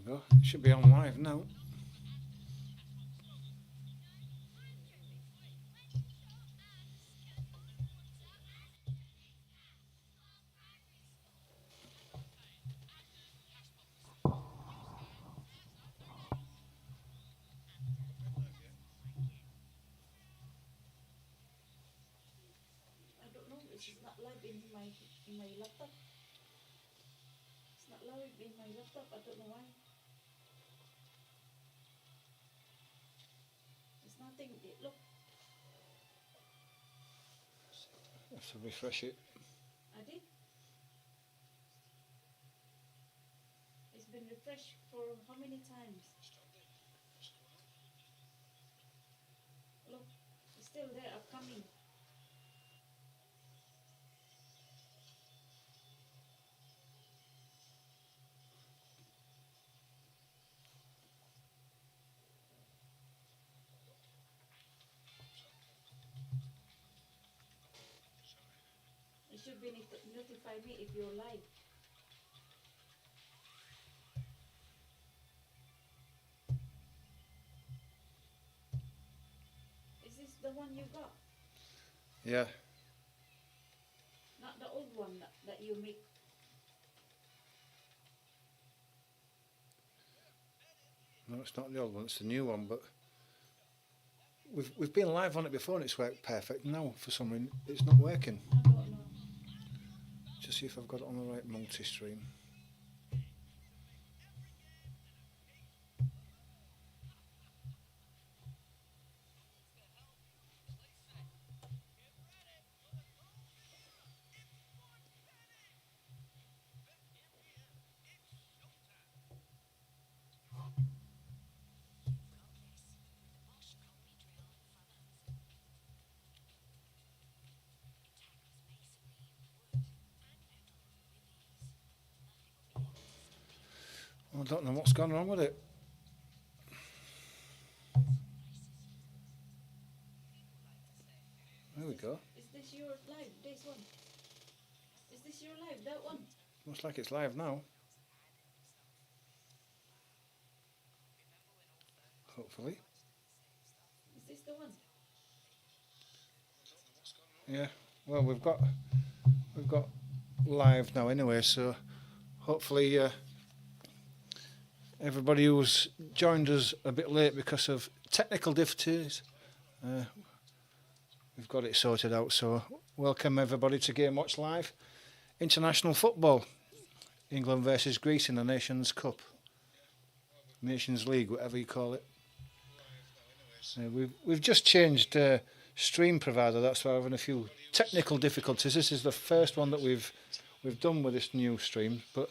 we go. It should be on live now. I don't know. It's not live in my laptop. It's not live in my laptop. I don't know why. There's nothing. Look, Have to refresh it. I did. It's been refreshed for how many times? Look, it's still there. Upcoming. It should be notify me if you're live. Is this the one you got? Yeah. Not the old one that you make. No, it's not the old one. It's the new one. But we've been live on it before and it's worked perfect. Now for some reason it's not working. I don't know. Just see if I've got it on the right multi-stream. I don't know what's gone wrong with it. There we go. Is this your live? This one? Is this your live? That one? Looks like it's live now. Hopefully. Is this the one? Yeah. Well, we've got live now anyway, so hopefully everybody who's joined us a bit late because of technical difficulties, we've got it sorted out. So welcome everybody to Game Watch Live. International football, England versus Greece in the Nations Cup, Nations League, whatever you call it. We've just changed stream provider. That's why we're having a few technical difficulties. This is the first one that we've done with this new stream, but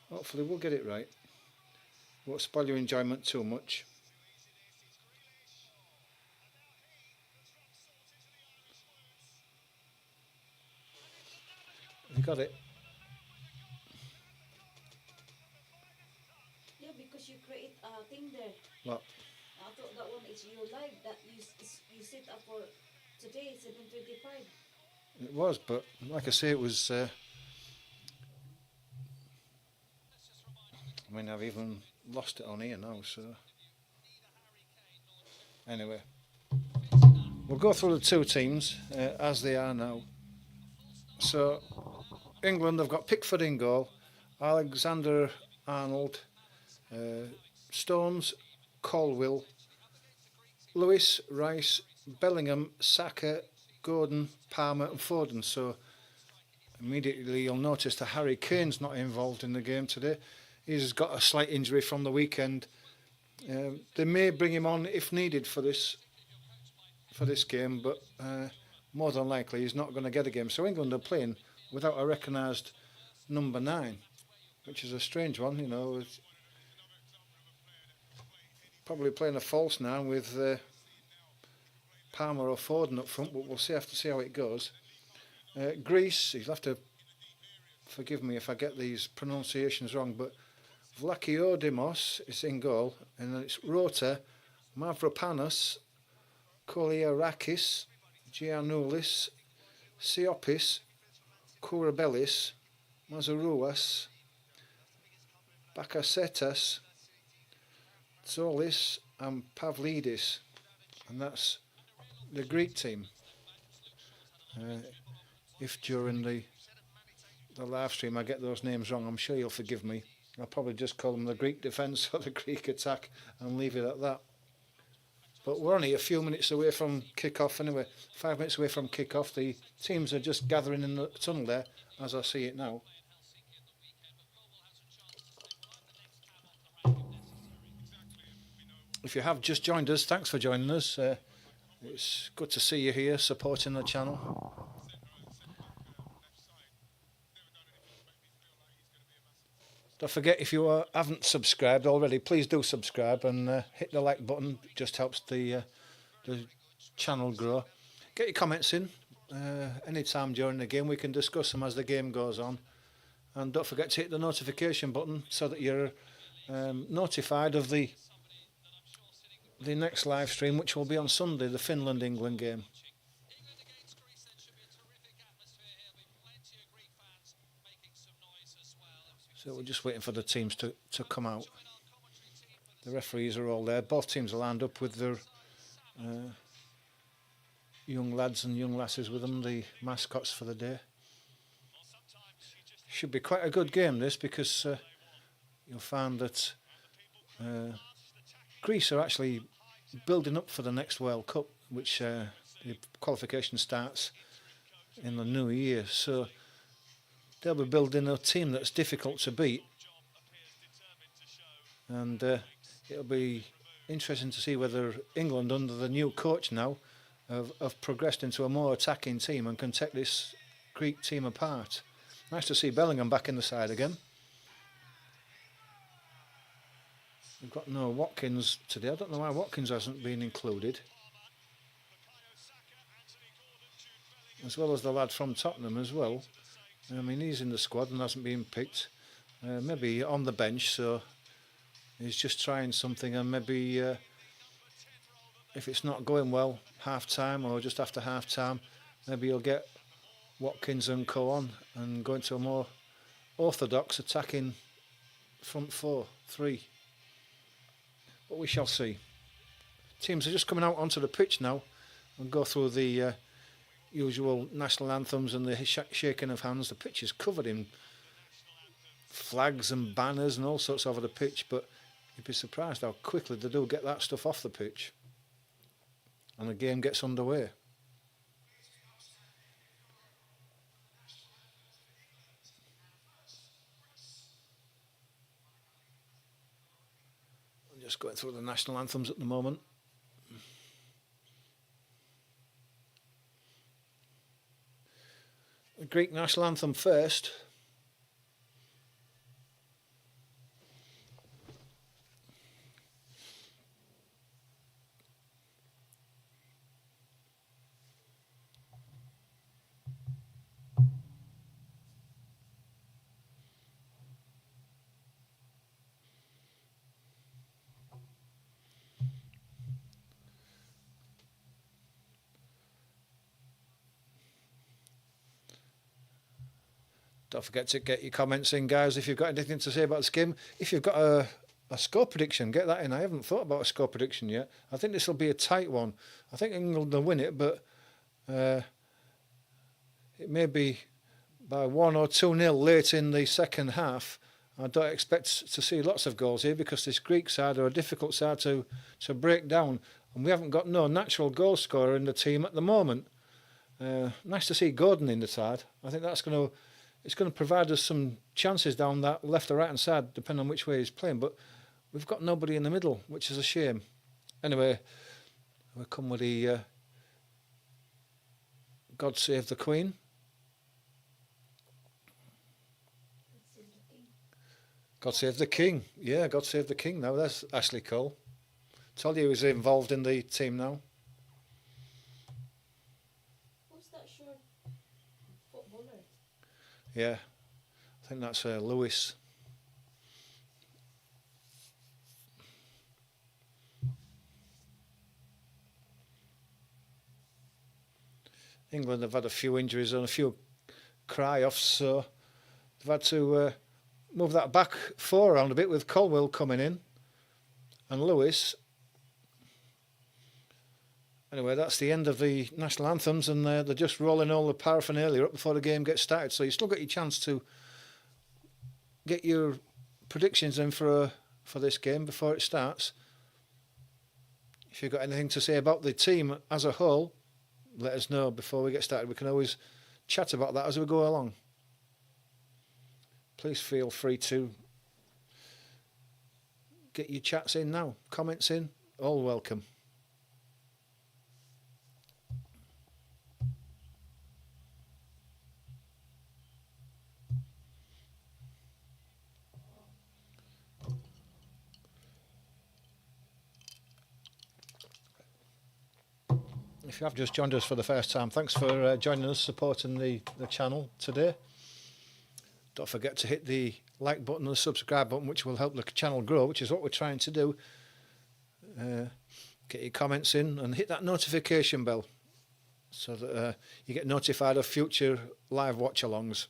hopefully we'll get it right. Won't spoil your enjoyment too much. Have you got it? Yeah, because you create a thing there. What? I thought that one is your live that you set up for today, 7:25. It was, but like I say, it was. I mean, I've even lost it on here now. So anyway, we'll go through the two teams as they are now. So England have got Pickford in goal, Alexander-Arnold, Stones, Colwill, Lewis, Rice, Bellingham, Saka, Gordon, Palmer and Foden. So immediately you'll notice that Harry Kane's not involved in the game today. He's got a slight injury from the weekend. They may bring him on if needed for this game, but more than likely he's not going to get a game. So England are playing without a recognised number 9, which is a strange one, you know. It's probably playing a false 9 with Palmer or Foden up front, but we'll have to see how it goes. Greece, you'll have to forgive me if I get these pronunciations wrong, but Vlachiodimos is in goal, and then it's Rota, Mavropanos, Koliarakis, Giannoulis, Siopis, Kourabellis, Mazarouas, Bakasetas, Zolis and Pavlidis, and that's the Greek team. If during the live stream I get those names wrong, I'm sure you'll forgive me. I'll probably just call them the Greek defence or the Greek attack and leave it at that. But we're only a few minutes away from kick-off anyway, 5 minutes away from kick-off. The teams are just gathering in the tunnel there, as I see it now. If you have just joined us, thanks for joining us. It's good to see you here supporting the channel. Don't forget, if you haven't subscribed already, please do subscribe and hit the like button. It just helps the channel grow. Get your comments in anytime during the game. We can discuss them as the game goes on. And don't forget to hit the notification button so that you're notified of the next live stream, which will be on Sunday, the Finland-England game. So we're just waiting for the teams to come out. The referees are all there. Both teams are lined up with their young lads and young lasses with them, the mascots for the day. Should be quite a good game, this, because you'll find that Greece are actually building up for the next World Cup, which the qualification starts in the new year. So they'll be building a team that's difficult to beat, and it'll be interesting to see whether England, under the new coach now, have progressed into a more attacking team and can take this Greek team apart. Nice to see Bellingham back in the side again. We've got no Watkins today. I don't know why Watkins hasn't been included, as well as the lad from Tottenham as well. I mean, he's in the squad and hasn't been picked. Maybe on the bench, so he's just trying something, and maybe if it's not going well half-time or just after half-time, maybe you'll get Watkins and co on and go into a more orthodox attacking front 4-3. But we shall see. Teams are just coming out onto the pitch now and go through the usual national anthems and the shaking of hands. The pitch is covered in flags and banners and all sorts over the pitch, but you'd be surprised how quickly they do get that stuff off the pitch and the game gets underway. I'm just going through the national anthems at the moment. The Greek national anthem first. Don't forget to get your comments in, guys, if you've got anything to say about this game. If you've got a score prediction, get that in. I haven't thought about a score prediction yet. I think this will be a tight one. I think England will win it, but it may be by 1 or 2-0 late in the second half. I don't expect to see lots of goals here because this Greek side are a difficult side to break down, and we haven't got no natural goal scorer in the team at the moment. Nice to see Gordon in the side. I think that's going to provide us some chances down that left or right hand side, depending on which way he's playing. But we've got nobody in the middle, which is a shame. Anyway, we come with the God Save the Queen. God Save the King. Yeah, God Save the King now. That's Ashley Cole. Told you he was involved in the team now. Who's that short footballer? Yeah, I think that's Lewis. England have had a few injuries and a few cry-offs, so they've had to move that back four around a bit with Colwill coming in and Lewis. Anyway, that's the end of the national anthems, and they're just rolling all the paraphernalia up before the game gets started. So you still got your chance to get your predictions in for this game before it starts. If you've got anything to say about the team as a whole, let us know before we get started. We can always chat about that as we go along. Please feel free to get your chats in now, comments in, all welcome. If you have just joined us for the first time, thanks for joining us, supporting the channel today. Don't forget to hit the like button and the subscribe button, which will help the channel grow, which is what we're trying to do. Get your comments in and hit that notification bell so that you get notified of future live watch-alongs.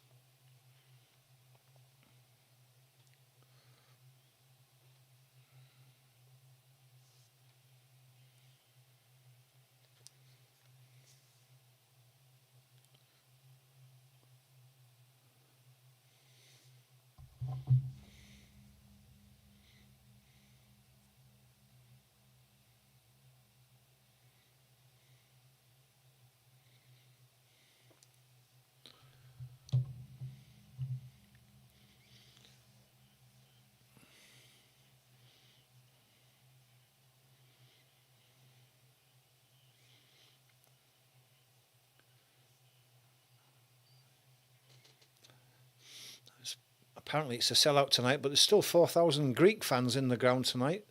Apparently it's a sellout tonight, but there's still 4,000 Greek fans in the ground tonight.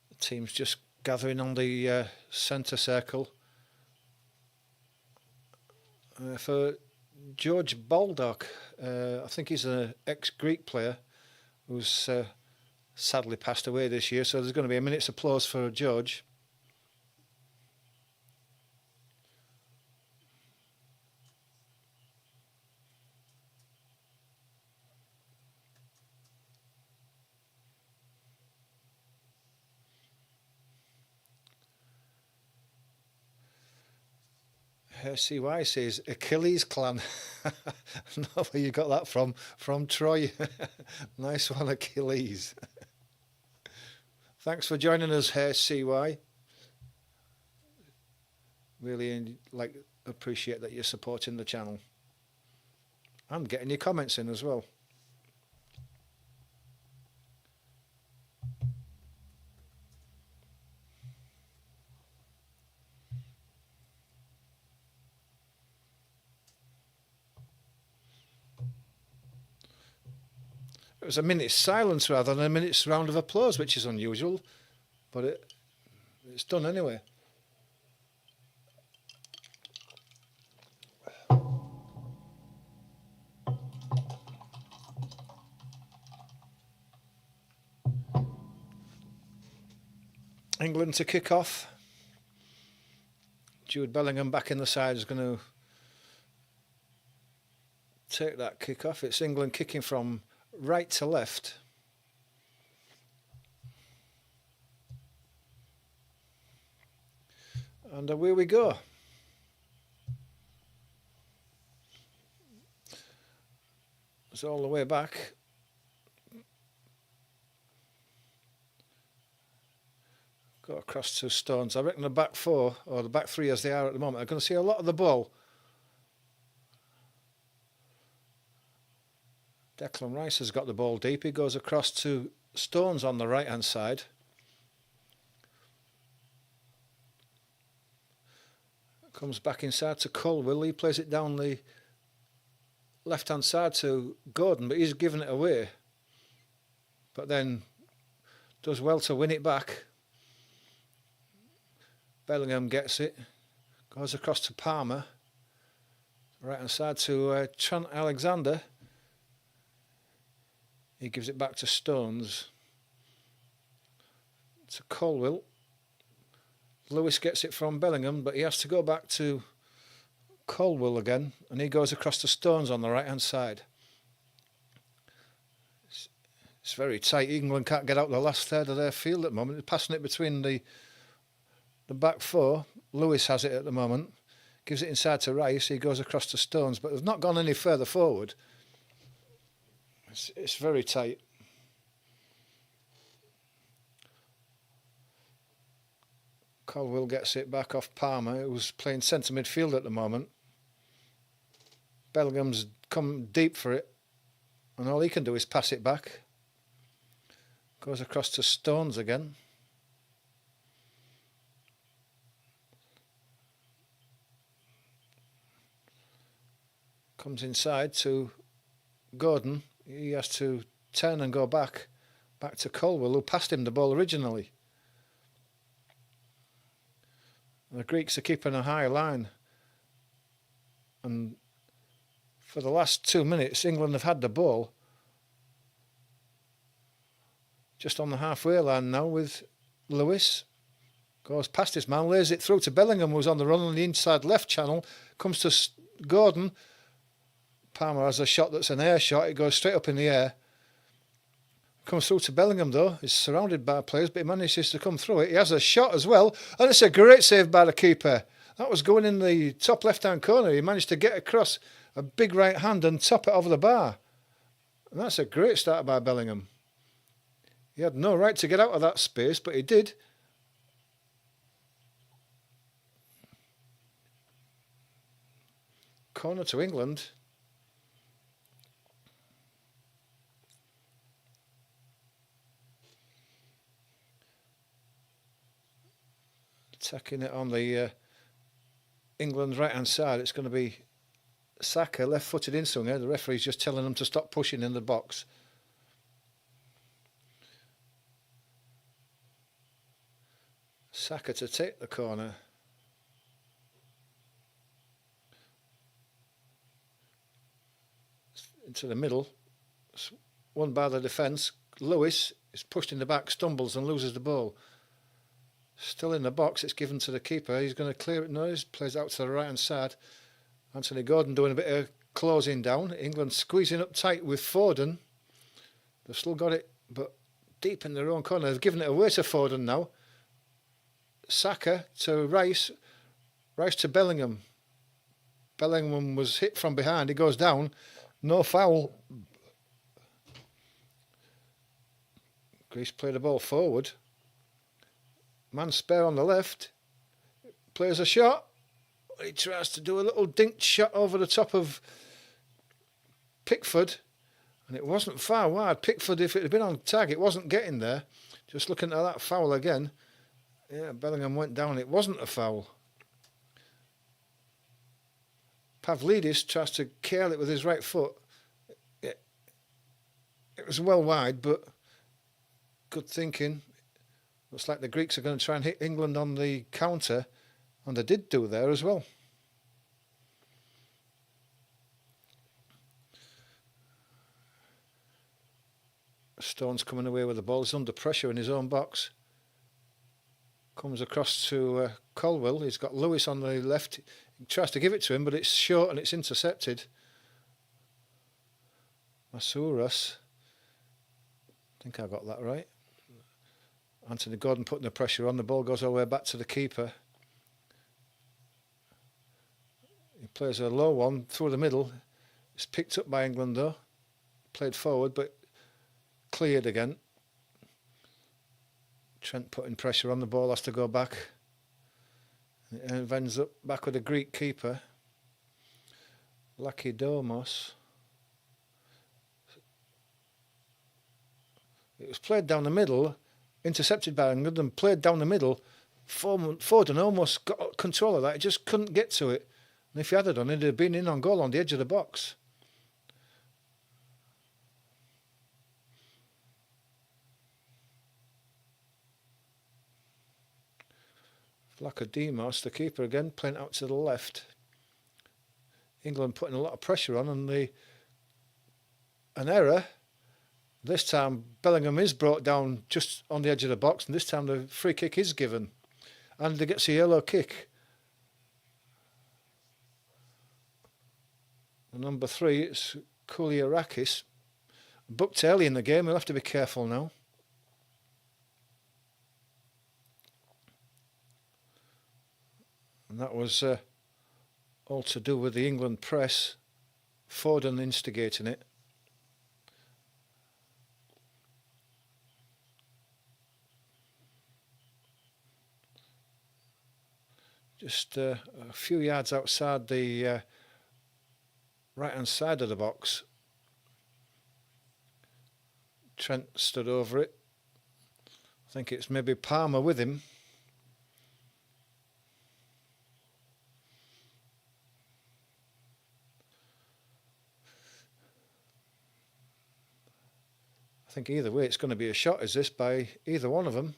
The team's just gathering on the centre circle for George Baldock. I think he's an ex-Greek player who's sadly passed away this year, so there's going to be a minute's applause for George. CY says Achilles clan. I don't know where you got that from Troy. Nice one, Achilles. Thanks for joining us here, CY. Really appreciate that you're supporting the channel and getting your comments in as well. It was a minute's silence rather than a minute's round of applause, which is unusual, but it's done anyway. England to kick off. Jude Bellingham back in the side is going to take that kick off. It's England kicking from right to left. And away we go. It's all the way back. Go across to Stones. I reckon the back four, or the back three as they are at the moment, are going to see a lot of the ball. Declan Rice has got the ball deep. He goes across to Stones on the right hand side. Comes back inside to Colwill. He plays it down the left hand side to Gordon, but he's given it away. But then does well to win it back. Bellingham gets it. Goes across to Palmer. Right hand side to Trent Alexander. He gives it back to Stones. To Colwill. Lewis gets it from Bellingham, but he has to go back to Colwill again, and he goes across to Stones on the right hand side. It's very tight. England can't get out the last third of their field at the moment. They're passing it between the back four. Lewis has it at the moment. Gives it inside to Rice. He goes across to Stones, but they've not gone any further forward. It's very tight. Colwill gets it back off Palmer, who's playing centre midfield at the moment. Bellingham's come deep for it, and all he can do is pass it back. Goes across to Stones again. Comes inside to Gordon. He has to turn and go back to Colwill, who passed him the ball originally. The Greeks are keeping a high line, and for the last 2 minutes England have had the ball just on the halfway line now with Lewis. Goes past his man, lays it through to Bellingham, who's on the run on the inside left channel. Comes to Gordon. Palmer has a shot that's an air shot. It goes straight up in the air. Comes through to Bellingham though. He's surrounded by players, but he manages to come through it. He has a shot as well, and it's a great save by the keeper. That was going in the top left-hand corner. He managed to get across a big right hand and top it over the bar. And that's a great start by Bellingham. He had no right to get out of that space, but he did. Corner to England. Attacking it on the England right hand side. It's going to be Saka, left footed inswinger. The referee's just telling them to stop pushing in the box. Saka to take the corner. Into the middle. Won by the defence. Lewis is pushed in the back, stumbles and loses the ball. Still in the box, it's given to the keeper. He's going to clear it now. He plays out to the right hand side. Anthony Gordon doing a bit of closing down. England squeezing up tight with Foden. They've still got it, but deep in their own corner. They've given it away to Foden now. Saka to Rice. Rice to Bellingham. Bellingham was hit from behind. He goes down. No foul. Greece play the ball forward. Man spare on the left. Plays a shot. He tries to do a little dink shot over the top of Pickford. And it wasn't far wide. Pickford, if it had been on tag, it wasn't getting there. Just looking at that foul again. Yeah, Bellingham went down. It wasn't a foul. Pavlidis tries to curl it with his right foot. It was well wide, but good thinking. Looks like the Greeks are going to try and hit England on the counter, and they did do there as well. Stone's coming away with the ball. He's under pressure in his own box. Comes across to Colwill. He's got Lewis on the left. He tries to give it to him, but it's short and it's intercepted. Masouras. I think I got that right. Anthony Gordon putting the pressure on. The ball goes all the way back to the keeper. He plays a low one through the middle. It's picked up by England though. Played forward, but cleared again. Trent putting pressure on. The ball has to go back. It ends up back with a Greek keeper. Lakidomos. It was played down the middle. Intercepted by England and played down the middle. Foden almost got control of that. He just couldn't get to it. And if he had done it, he'd have been in on goal on the edge of the box. Vlachodimos, the keeper again, playing out to the left. England putting a lot of pressure on, and an error. This time Bellingham is brought down just on the edge of the box, and this time the free kick is given. And he gets a yellow kick. And number 3, it's Kouliarakis. Booked early in the game, we'll have to be careful now. And that was all to do with the England press. Foden instigating it. Just a few yards outside the right hand side of the box. Trent stood over it. I think it's maybe Palmer with him. I think either way it's going to be a shot, is this, by either one of them.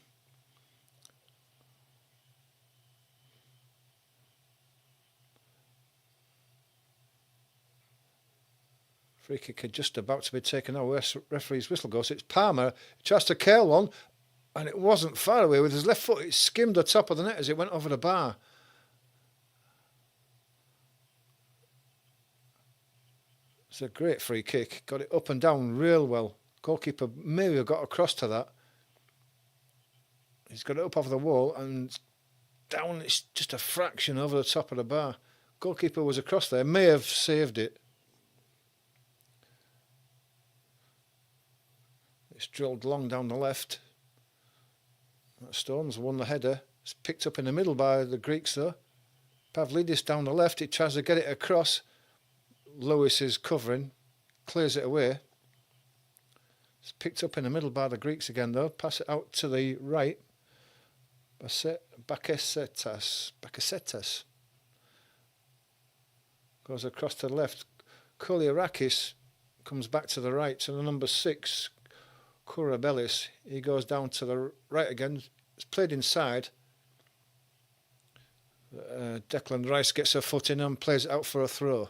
Free kick just about to be taken away. Referee's whistle goes. It's Palmer. He tries to curl one, and it wasn't far away. With his left foot, it skimmed the top of the net as it went over the bar. It's a great free kick. Got it up and down real well. Goalkeeper maybe got across to that. He's got it up off the wall and down. It's just a fraction over the top of the bar. Goalkeeper was across there. May have saved it. It's drilled long down the left. That Stones won the header. It's picked up in the middle by the Greeks though. Pavlidis down the left. He tries to get it across. Lewis is covering. Clears it away. It's picked up in the middle by the Greeks again though. Pass it out to the right. Bakasetas. Goes across to the left. Kouliarakis comes back to the right to the number 6. Koulibalis, he goes down to the right again. It's played inside. Declan Rice gets her foot in and plays it out for a throw.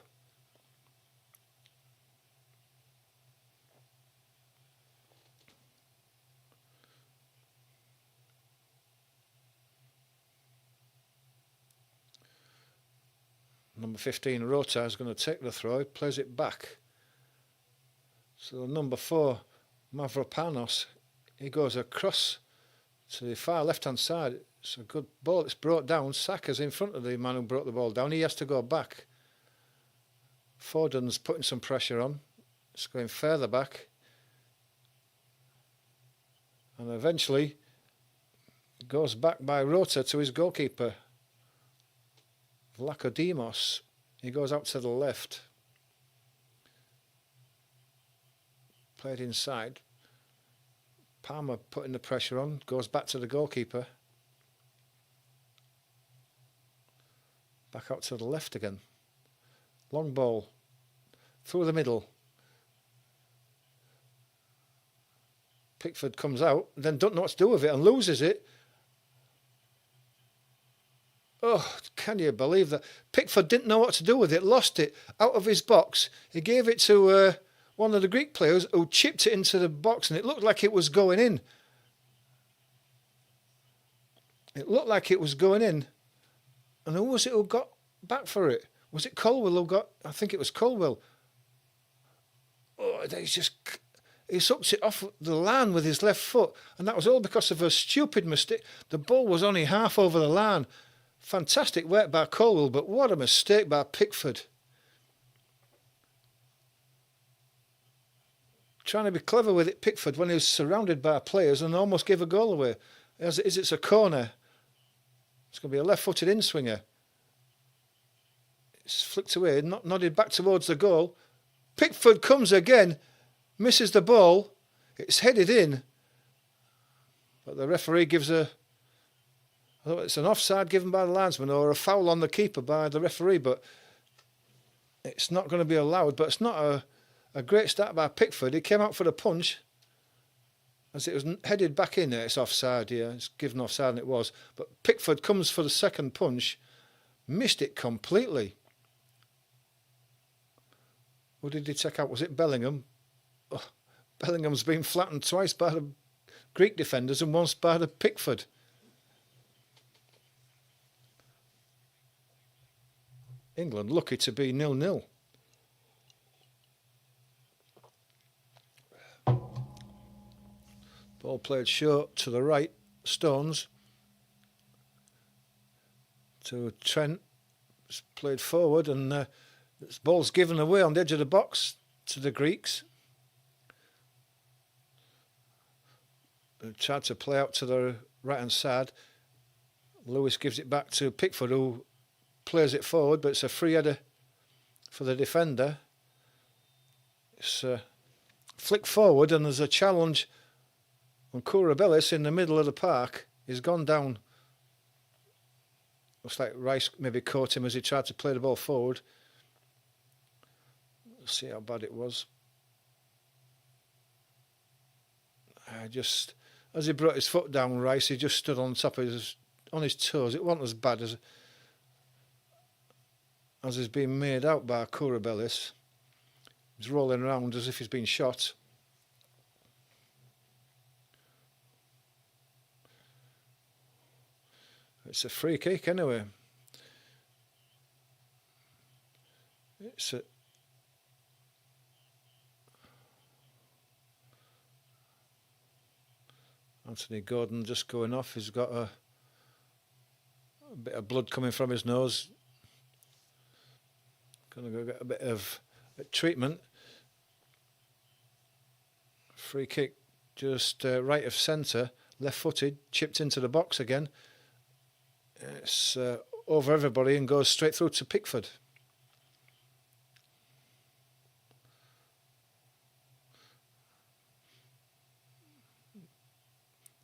Number 15, Rota, is going to take the throw. He plays it back. So number 4, Mavropanos, he goes across to the far left-hand side. It's a good ball. It's brought down. Saka's in front of the man who brought the ball down. He has to go back. Foden's putting some pressure on. It's going further back. And eventually goes back by Rota to his goalkeeper, Vlachodimos. He goes out to the left. Played inside. Palmer putting the pressure on. Goes back to the goalkeeper. Back out to the left again. Long ball. Through the middle. Pickford comes out. Then don't know what to do with it and loses it. Oh, can you believe that? Pickford didn't know what to do with it. Lost it out of his box. He gave it to one of the Greek players who chipped it into the box, and it looked like it was going in. It looked like it was going in. And who was it who got back for it? Was it Colwell who got... I think it was Colwell. Oh, he sucked it off the line with his left foot, and that was all because of a stupid mistake. The ball was only half over the line. Fantastic work by Colwell, but what a mistake by Pickford. Trying to be clever with it, Pickford, when he was surrounded by players and almost gave a goal away. As it is, it's a corner. It's going to be a left-footed in-swinger. It's flicked away, nodded back towards the goal. Pickford comes again, misses the ball. It's headed in. But the referee gives it's an offside given by the linesman or a foul on the keeper by the referee, but it's not going to be allowed. But it's not a great start by Pickford. He came out for the punch. As it was headed back in there, it's offside, yeah. It's given offside, and it was. But Pickford comes for the second punch, missed it completely. Who did he take out? Was it Bellingham? Oh, Bellingham's been flattened twice by the Greek defenders and once by the Pickford. England lucky to be 0-0. Ball played short to the right. Stones to Trent. It's played forward and this ball's given away on the edge of the box to the Greeks. They tried to play out to the right hand side. Lewis gives it back to Pickford, who plays it forward, but it's a free header for the defender. It's flicked forward and there's a challenge on Kourabellis in the middle of the park. He's gone down. Looks like Rice maybe caught him as he tried to play the ball forward. Let's see how bad it was. As he brought his foot down, Rice, he just stood on top of on his toes. It wasn't as bad as has been made out by Kourabellis. He's rolling around as if he's been shot. It's a free kick anyway. It's a Anthony Gordon just going off. He's got a bit of blood coming from his nose. Gonna go get a bit of treatment. Free kick just right of centre, left-footed, chipped into the box again. It's over everybody and goes straight through to Pickford.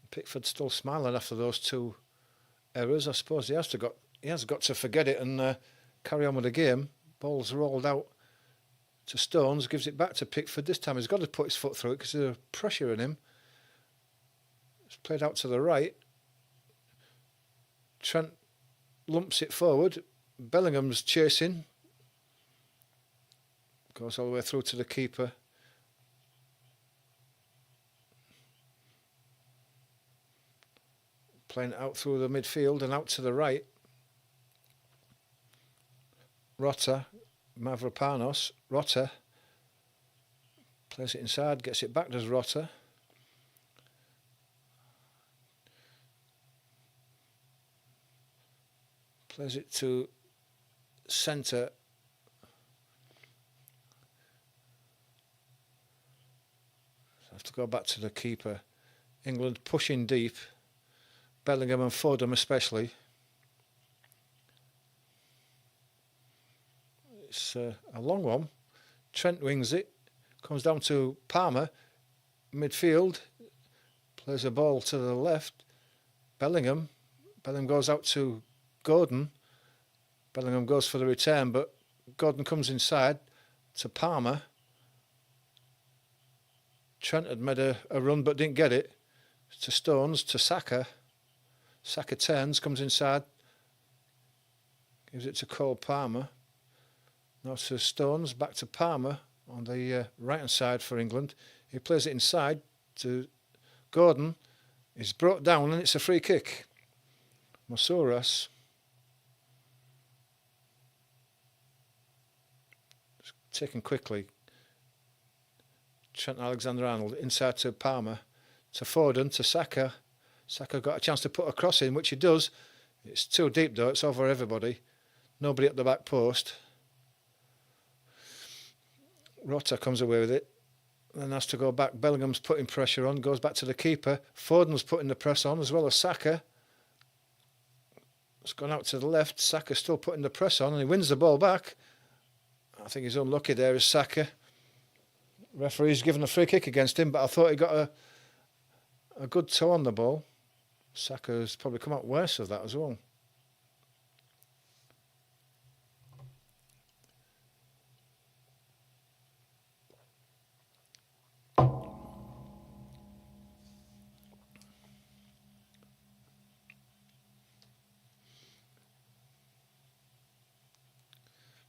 Pickford's still smiling after those two errors. I suppose he has got to forget it and carry on with the game. Ball's rolled out to Stones, gives it back to Pickford. This time he's got to put his foot through it because there's pressure in him. It's played out to the right. Trent lumps it forward. Bellingham's chasing. Goes all the way through to the keeper. Playing it out through the midfield and out to the right. Rota, Mavropanos. Rota plays it inside, gets it back, does Rota. Plays it to centre. Have to go back to the keeper. England pushing deep. Bellingham and Fordham especially. It's a long one. Trent wings it. Comes down to Palmer. Midfield. Plays a ball to the left. Bellingham. Bellingham goes out to Gordon. Bellingham goes for the return, but Gordon comes inside to Palmer. Trent had made a run but didn't get it. To Stones, to Saka. Saka turns, comes inside. Gives it to Cole Palmer. Now to Stones, back to Palmer on the right-hand side for England. He plays it inside to Gordon. He's brought down and it's a free kick. Moussouras. Taken quickly. Trent Alexander-Arnold inside to Palmer, to Foden, to Saka. Saka got a chance to put a cross in, which he does. It's too deep though, it's over everybody. Nobody at the back post. Rota comes away with it, then has to go back. Bellingham's putting pressure on, goes back to the keeper. Foden's putting the press on as well as Saka. It's gone out to the left. Saka's still putting the press on and he wins the ball back. I think he's unlucky there is Saka. Referee's given a free kick against him, but I thought he got a good toe on the ball. Saka's probably come out worse of that as well.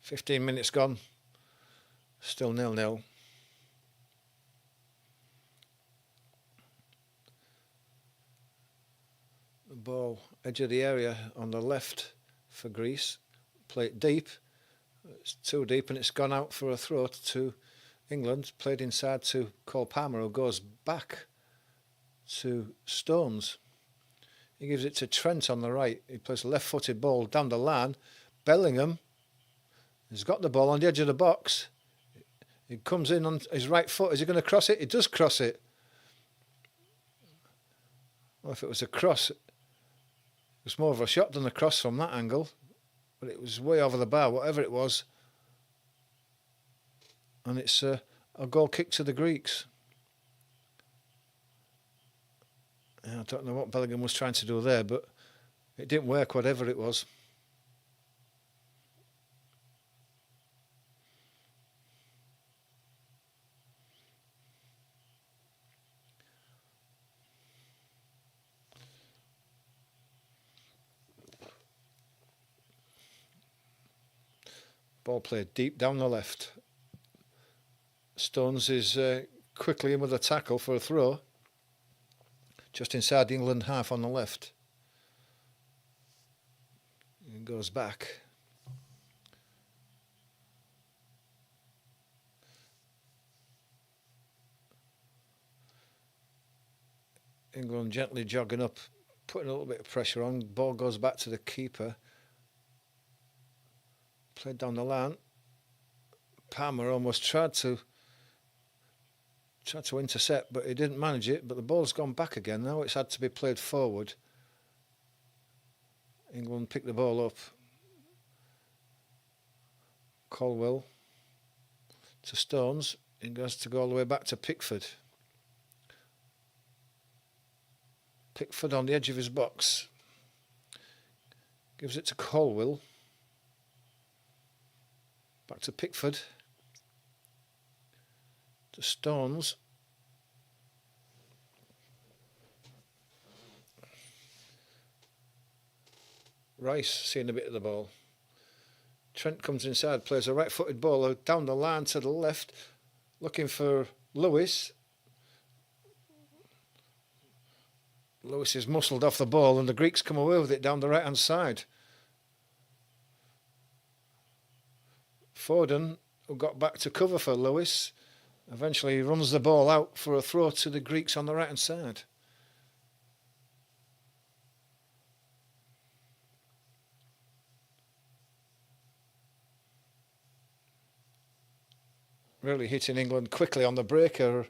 "15 minutes gone. Still 0-0. The ball edge of the area on the left for Greece. Play it deep. It's too deep and it's gone out for a throw to England. Played inside to Cole Palmer, who goes back to Stones. He gives it to Trent on the right. He plays a left-footed ball down the line. Bellingham has got the ball on the edge of the box. He comes in on his right foot. Is he going to cross it? He does cross it. Well, if it was a cross, it was more of a shot than a cross from that angle. But it was way over the bar, whatever it was. And it's a goal kick to the Greeks. I don't know what Bellingham was trying to do there, but it didn't work, whatever it was. Ball played deep down the left. Stones is quickly in with a tackle for a throw. Just inside the England half on the left. It goes back. England gently jogging up, putting a little bit of pressure on. Ball goes back to the keeper. Played down the line. Palmer almost tried to intercept, but he didn't manage it. But the ball's gone back again. Now it's had to be played forward. England picked the ball up. Colwell to Stones. He has to go all the way back to Pickford. Pickford on the edge of his box. Gives it to Colwell. Back to Pickford. To Stones. Rice seeing a bit of the ball. Trent comes inside, plays a right-footed ball down the line to the left, looking for Lewis. Lewis is muscled off the ball and the Greeks come away with it down the right-hand side. Foden, who got back to cover for Lewis, eventually runs the ball out for a throw to the Greeks on the right-hand side. Really hitting England quickly on the break are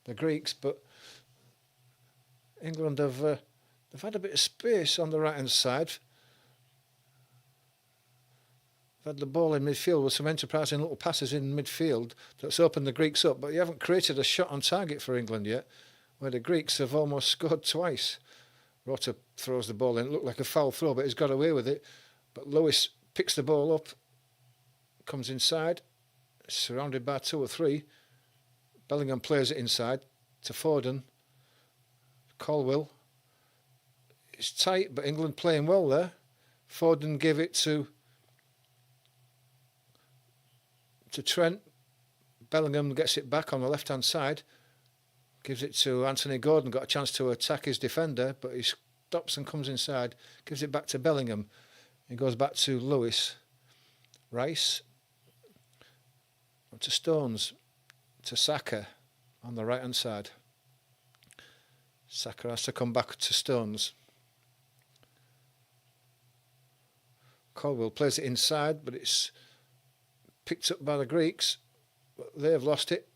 the Greeks, but England have they've had a bit of space on the right-hand side. They've had the ball in midfield with some enterprising little passes in midfield that's opened the Greeks up, but you haven't created a shot on target for England yet, where the Greeks have almost scored twice. Rota throws the ball in. It looked like a foul throw, but he's got away with it. But Lewis picks the ball up, comes inside, surrounded by two or three. Bellingham plays it inside to Foden. Colwell. It's tight, but England playing well there. Foden gave it to Trent. Bellingham gets it back on the left-hand side. Gives it to Anthony Gordon. Got a chance to attack his defender, but he stops and comes inside. Gives it back to Bellingham. He goes back to Lewis. Rice. To Stones. To Saka on the right-hand side. Saka has to come back to Stones. Colwell plays it inside, but it's picked up by the Greeks. But they've lost it.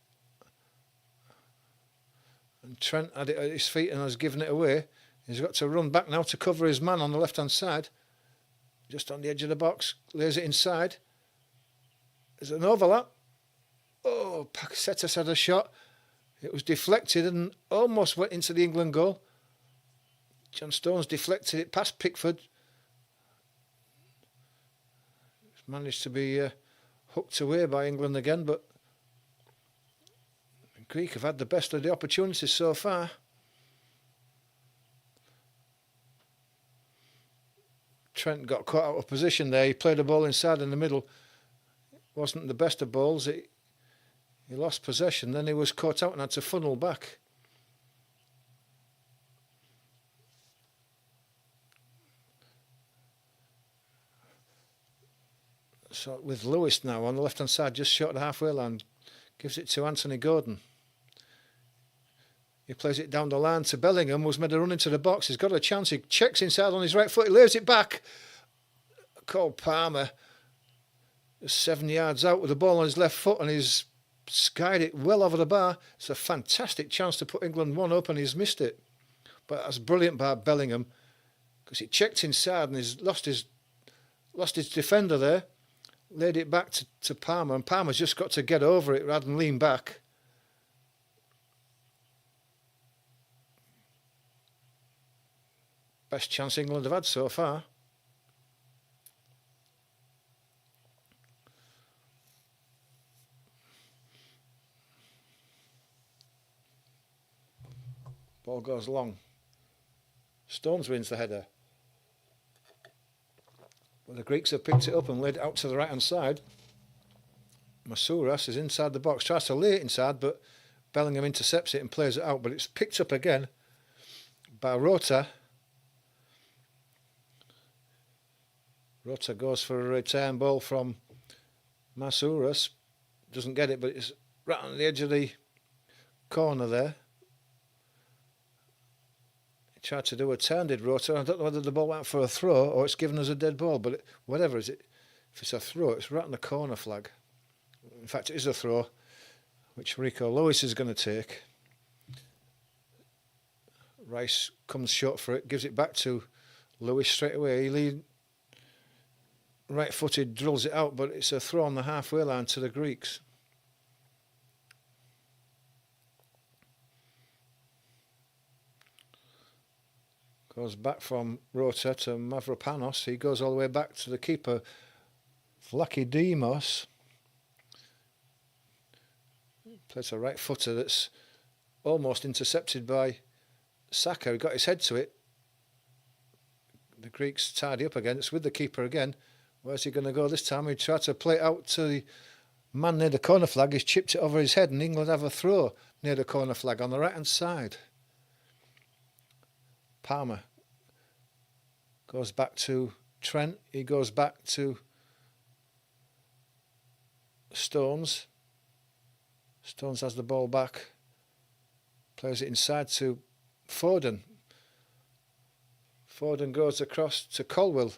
And Trent had it at his feet and has given it away. He's got to run back now to cover his man on the left-hand side. Just on the edge of the box. Lays it inside. There's an overlap. Oh, Pacetas had a shot. It was deflected and almost went into the England goal. John Stones deflected it past Pickford. It's managed to be hooked away by England again, but the Greek have had the best of the opportunities so far. Trent got caught out of position there. He played a ball inside in the middle. It wasn't the best of balls. He lost possession, then he was caught out and had to funnel back. So with Lewis now on the left-hand side, just short of the halfway line, gives it to Anthony Gordon. He plays it down the line to Bellingham, who's made a run into the box. He's got a chance. He checks inside on his right foot. He lays it back. Cole Palmer is 7 yards out with the ball on his left foot, and he's skied it well over the bar. It's a fantastic chance to put England one up, and he's missed it. But that's brilliant by Bellingham, because he checked inside and he's lost his defender there. Laid it back to Palmer, and Palmer's just got to get over it rather than lean back. Best chance England have had so far. Ball goes long. Stones wins the header. Well, the Greeks have picked it up and laid it out to the right hand side. Masouras is inside the box, tries to lay it inside, but Bellingham intercepts it and plays it out, but it's picked up again by Rota. Rota goes for a return ball from Masouras. Doesn't get it, but it's right on the edge of the corner there. He tried to do a turn, did Rota. I don't know whether the ball went for a throw or it's given us a dead ball, but whatever is it, if it's a throw, it's right on the corner flag. In fact, it is a throw, which Rico Lewis is going to take. Rice comes short for it, gives it back to Lewis straight away. He right-footed, drills it out, but it's a throw on the halfway line to the Greeks. Goes back from Rota to Mavropanos. He goes all the way back to the keeper, Vlachidimos. Plays a right footer that's almost intercepted by Saka. He got his head to it. The Greeks tidy up again. It's with the keeper again. Where's he going to go this time? He tried to play it out to the man near the corner flag. He's chipped it over his head, and England have a throw near the corner flag on the right hand side. Palmer goes back to Trent. He goes back to Stones. Stones has the ball back. Plays it inside to Foden. Foden goes across to Colwill.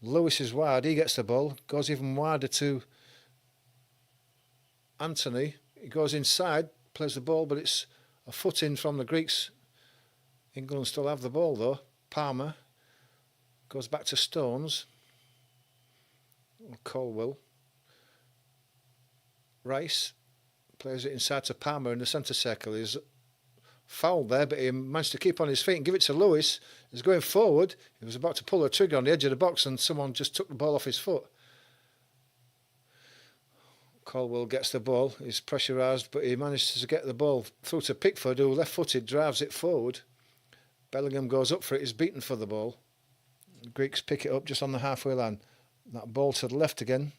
Lewis is wide. He gets the ball. Goes even wider to Anthony. He goes inside. Plays the ball, but it's a foot in from the Greeks. England still have the ball though. Palmer goes back to Stones. Colwill. Rice plays it inside to Palmer in the centre circle. He's fouled there, but he managed to keep on his feet and give it to Lewis. He's going forward. He was about to pull a trigger on the edge of the box and someone just took the ball off his foot. Colwill gets the ball. He's pressurised, but he manages to get the ball through to Pickford, who left-footed drives it forward. Bellingham goes up for it. He's beaten for the ball. The Greeks pick it up just on the halfway line. That ball to the left again.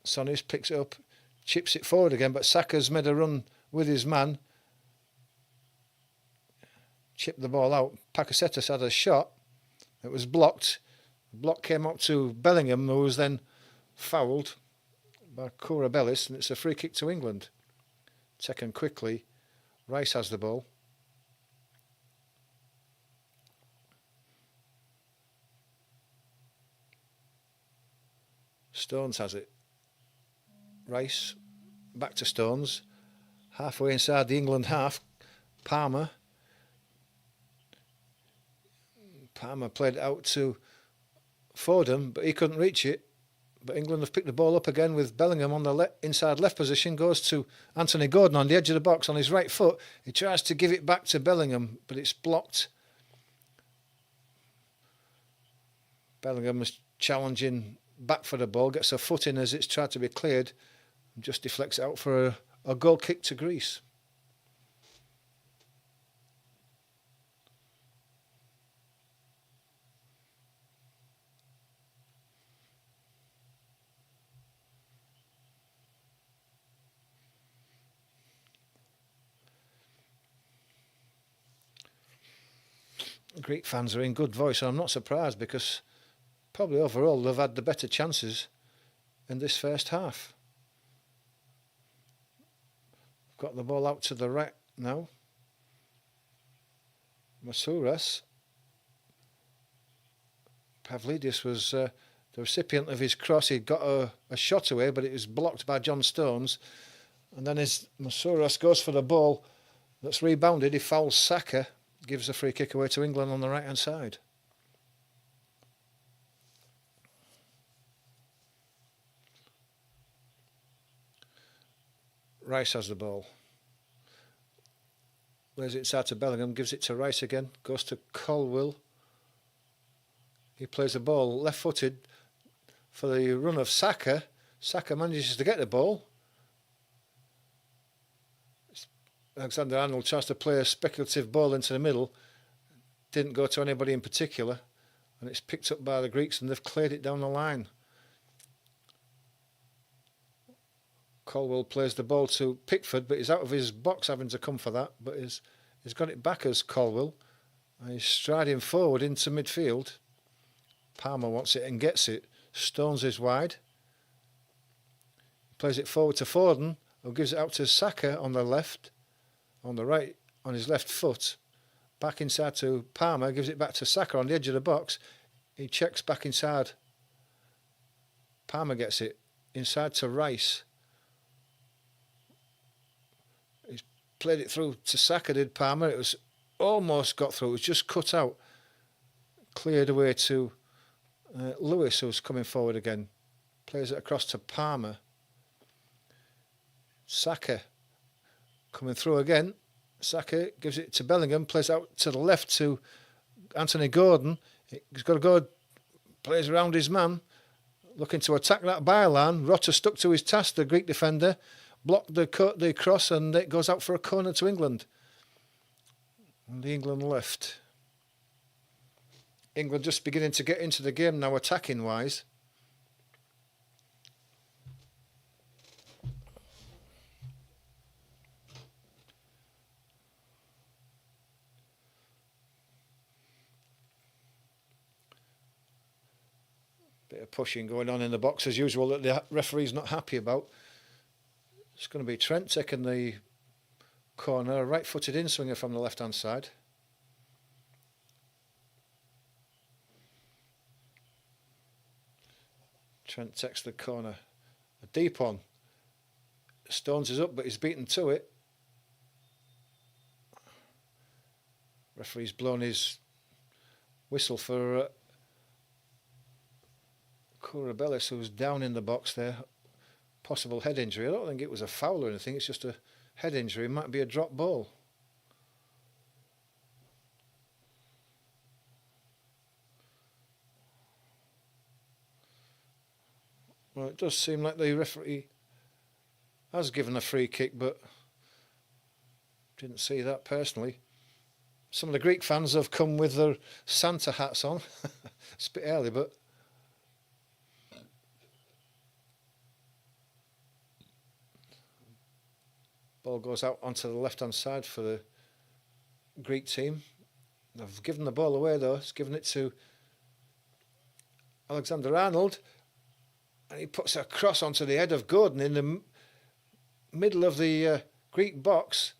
Sonis picks it up, chips it forward again, but Saka's made a run with his man. Chipped the ball out. Pakisetas had a shot. It was blocked. The block came up to Bellingham, who was then fouled by Kourabellis, and it's a free kick to England. Taken quickly. Rice has the ball. Stones has it. Rice back to Stones. Halfway inside the England half. Palmer played it out to Foden, but he couldn't reach it. But England have picked the ball up again with Bellingham on the inside left position. Goes to Anthony Gordon on the edge of the box on his right foot. He tries to give it back to Bellingham, but it's blocked. Bellingham is challenging back for the ball, gets a foot in as it's tried to be cleared, and just deflects it out for a goal kick to Greece. Greek fans are in good voice, and I'm not surprised because probably overall they've had the better chances in this first half. Got the ball out to the right now. Masouras. Pavlidis was the recipient of his cross. He'd got a shot away, but it was blocked by John Stones. And then as Masouras goes for the ball that's rebounded, he fouls Saka, gives a free kick away to England on the right-hand side. Rice has the ball. Lays it inside to Bellingham, gives it to Rice again, goes to Colwill. He plays the ball left-footed for the run of Saka. Saka manages to get the ball. Alexander-Arnold tries to play a speculative ball into the middle. Didn't go to anybody in particular. And it's picked up by the Greeks and they've cleared it down the line. Colwill plays the ball to Pickford, but he's out of his box having to come for that. But he's got it back as Colwill. And he's striding forward into midfield. Palmer wants it and gets it. Stones is wide. Plays it forward to Foden, who gives it out to Saka on the left. On the right, on his left foot. Back inside to Palmer, gives it back to Saka on the edge of the box. He checks back inside. Palmer gets it. Inside to Rice. He's played it through to Saka, did Palmer. It was almost got through. It was just cut out. Cleared away to Lewis, who's coming forward again. Plays it across to Palmer. Saka coming through again. Saka gives it to Bellingham, plays out to the left to Anthony Gordon. He's got to go, plays around his man, looking to attack that byline. Rota stuck to his task, the Greek defender, blocked the cross, and it goes out for a corner to England. And the England left. England just beginning to get into the game now, attacking wise. Bit of pushing going on in the box as usual that the referee's not happy about. It's going to be Trent taking the corner, a right-footed in-swinger from the left-hand side. Trent takes the corner. A deep one. Stones is up, but he's beaten to it. Referee's blown his whistle for Kourabellis, who's down in the box there. Possible head injury. I don't think it was a foul or anything. It's just a head injury. It might be a drop ball. Well, it does seem like the referee has given a free kick, but didn't see that personally. Some of the Greek fans have come with their Santa hats on. It's a bit early, but ball goes out onto the left-hand side for the Greek team. They've given the ball away though. It's given it to Alexander-Arnold. And he puts a cross onto the head of Gordon in the middle of the Greek box.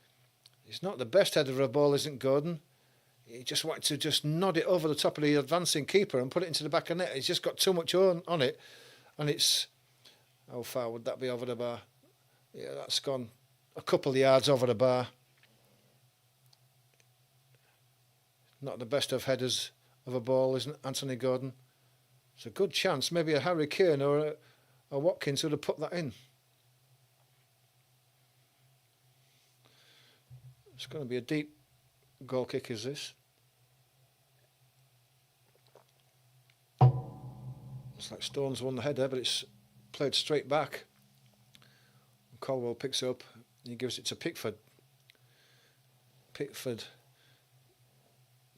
He's not the best header of a ball, isn't Gordon? He just wanted to just nod it over the top of the advancing keeper and put it into the back of net. He's just got too much on it. And it's... How far would that be over the bar? Yeah, that's gone a couple of yards over the bar. Not the best of headers of a ball, isn't Anthony Gordon? It's a good chance. Maybe a Harry Kane or a Watkins would have put that in. It's going to be a deep goal kick, is this? It's like Stones won the header, but it's played straight back. Colwill picks it up. He gives it to Pickford. Pickford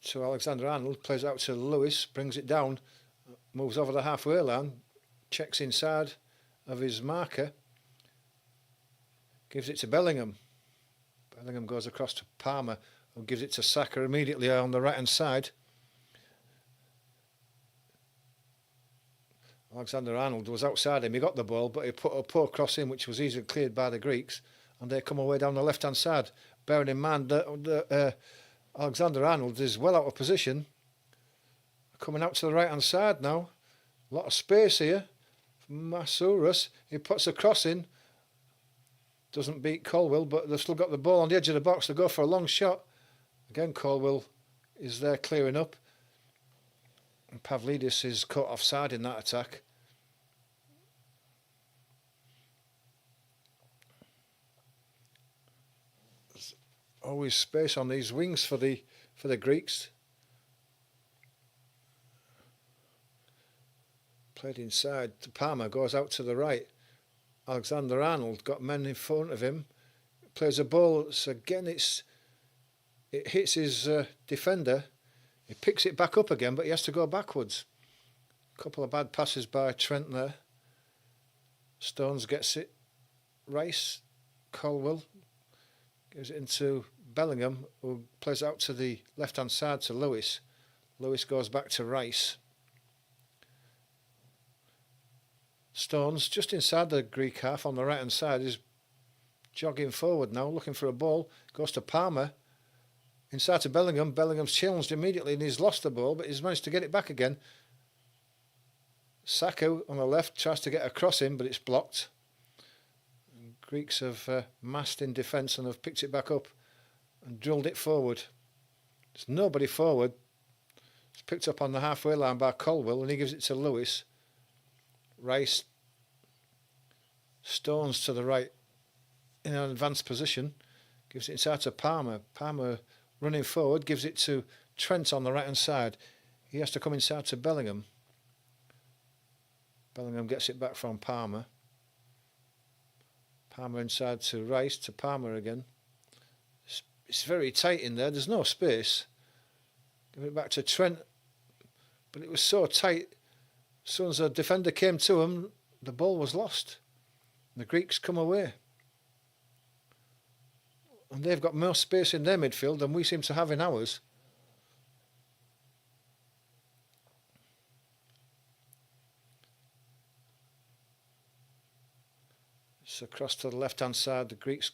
to Alexander-Arnold. Plays out to Lewis. Brings it down. Moves over the halfway line. Checks inside of his marker. Gives it to Bellingham. Bellingham goes across to Palmer, who gives it to Saka immediately on the right-hand side. Alexander-Arnold was outside him. He got the ball, but he put a poor cross in, which was easily cleared by the Greeks, and they come away down the left-hand side. Bearing in mind that Alexander-Arnold is well out of position. Coming out to the right-hand side now. A lot of space here. Masouras, he puts a cross in. Doesn't beat Colwill, but they've still got the ball on the edge of the box. They go for a long shot. Again, Colwill is there clearing up. And Pavlidis is caught offside in that attack. There's always space on these wings for the Greeks. Played inside to Palmer, goes out to the right. Alexander-Arnold got men in front of him. Plays a ball. So again, it hits his defender. He picks it back up again, but he has to go backwards. A couple of bad passes by Trent there. Stones gets it. Rice, Colwill gives it into Bellingham, who plays out to the left-hand side to Lewis. Lewis goes back to Rice. Stones, just inside the Greek half on the right-hand side, is jogging forward now, looking for a ball. Goes to Palmer. Inside to Bellingham. Bellingham's challenged immediately and he's lost the ball, but he's managed to get it back again. Saka on the left tries to get a cross in, but it's blocked. And Greeks have massed in defence and have picked it back up and drilled it forward. There's nobody forward. It's picked up on the halfway line by Colwill and he gives it to Lewis. Rice, Stones to the right in an advanced position, gives it inside to Palmer. Palmer running forward, gives it to Trent on the right hand side. He has to come inside to Bellingham. Bellingham gets it back from Palmer. Palmer inside to Rice, to Palmer again. It's very tight in there, there's no space. Give it back to Trent, but it was so tight. As soon as a defender came to him, the ball was lost. The Greeks come away. And they've got more space in their midfield than we seem to have in ours. It's across to the left-hand side. The Greeks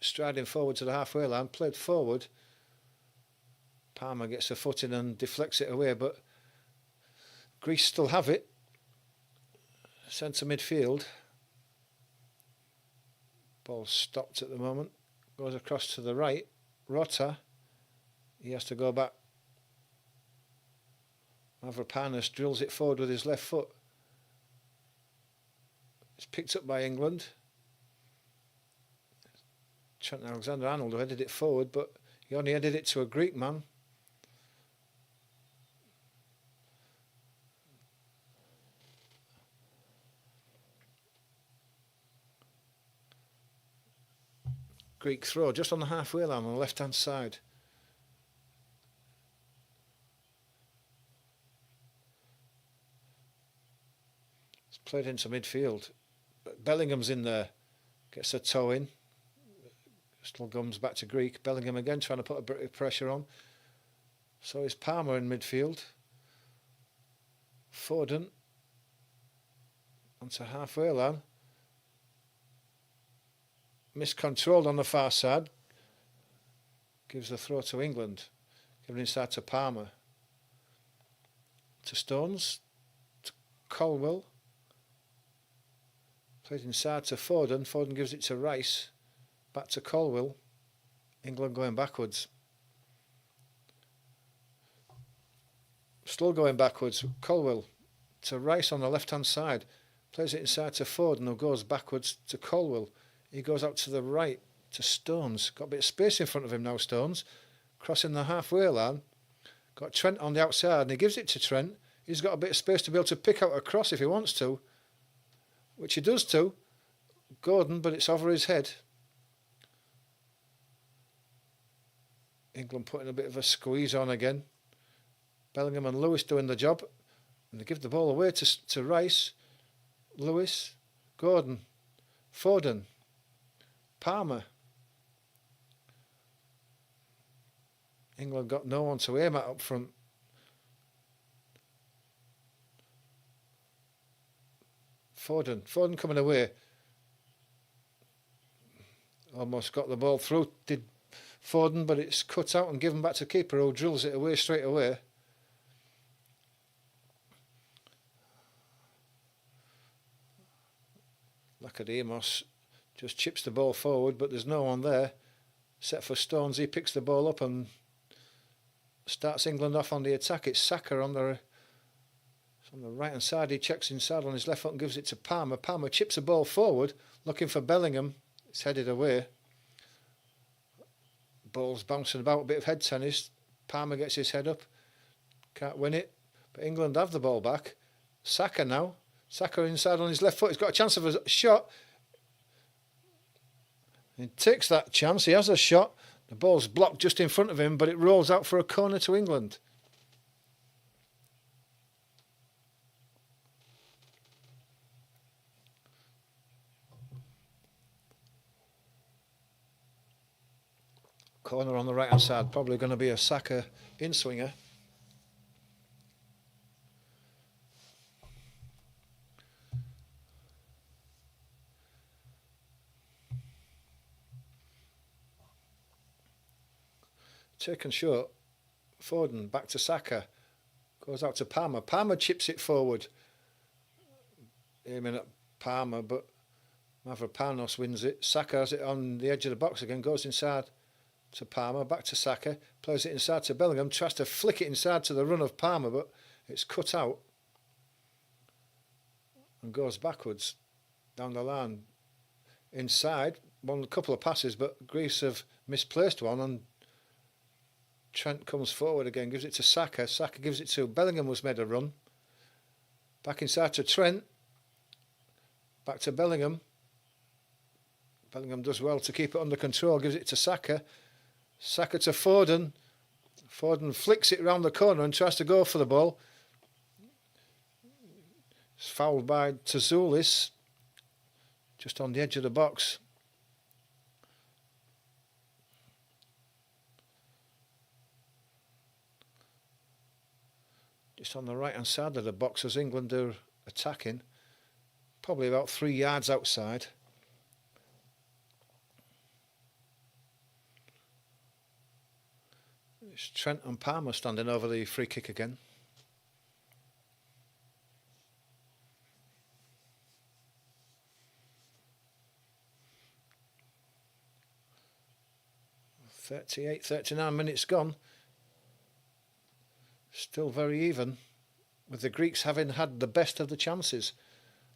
striding forward to the halfway line, played forward. Palmer gets a foot in and deflects it away, but Greece still have it. Centre midfield. Ball stopped at the moment. Goes across to the right. Rota. He has to go back. Mavropanos drills it forward with his left foot. It's picked up by England. Trent Alexander-Arnold headed it forward, but he only headed it to a Greek man. Greek throw just on the halfway line on the left hand side. It's played into midfield. But Bellingham's in there. Gets a toe in. Still comes back to Greek. Bellingham again trying to put a bit of pressure on. So is Palmer in midfield. Foden onto halfway line. Miscontrolled on the far side. Gives the throw to England. Giving inside to Palmer. To Stones. To Colwill. Played inside to Foden. Foden gives it to Rice. Back to Colwill. England going backwards. Still going backwards. Colwill to Rice on the left hand side. Plays it inside to Foden, who goes backwards to Colwill. He goes out to the right to Stones. Got a bit of space in front of him now, Stones. Crossing the halfway line. Got Trent on the outside and he gives it to Trent. He's got a bit of space to be able to pick out a cross if he wants to. Which he does to Gordon, but it's over his head. England putting a bit of a squeeze on again. Bellingham and Lewis doing the job. And they give the ball away to Rice. Lewis. Gordon. Foden. Palmer. England got no one to aim at up front. Foden coming away. Almost got the ball through, did Foden, but it's cut out and given back to keeper, who drills it away straight away. Lacademos just chips the ball forward, but there's no one there. Set for Stones, he picks the ball up and starts England off on the attack. It's Saka on the right hand side. He checks inside on his left foot and gives it to Palmer. Palmer chips the ball forward, looking for Bellingham. It's headed away. Ball's bouncing about, a bit of head tennis. Palmer gets his head up, can't win it, but England have the ball back. Saka now. Saka inside on his left foot. He's got a chance of a shot. He takes that chance. He has a shot. The ball's blocked just in front of him, but it rolls out for a corner to England. Corner on the right hand side. Probably going to be a Saka in-swinger. Taken short. Foden back to Saka. Goes out to Palmer. Palmer chips it forward. Aiming at Palmer, but Mavropanos wins it. Saka has it on the edge of the box again. Goes inside to Palmer. Back to Saka. Plays it inside to Bellingham. Tries to flick it inside to the run of Palmer, but it's cut out. And goes backwards down the line. Inside. Won a couple of passes, but Greece have misplaced one, and Trent comes forward again, gives it to Saka. Saka gives it to Bellingham, was made a run. Back inside to Trent. Back to Bellingham. Bellingham does well to keep it under control, gives it to Saka. Saka to Foden. Foden flicks it round the corner and tries to go for the ball. It's fouled by Tzoulis, just on the edge of the box. Just on the right hand side of the box as England are attacking, probably about 3 yards outside. It's Trent and Palmer standing over the free kick again. "38-39 minutes gone. Still very even, with the Greeks having had the best of the chances.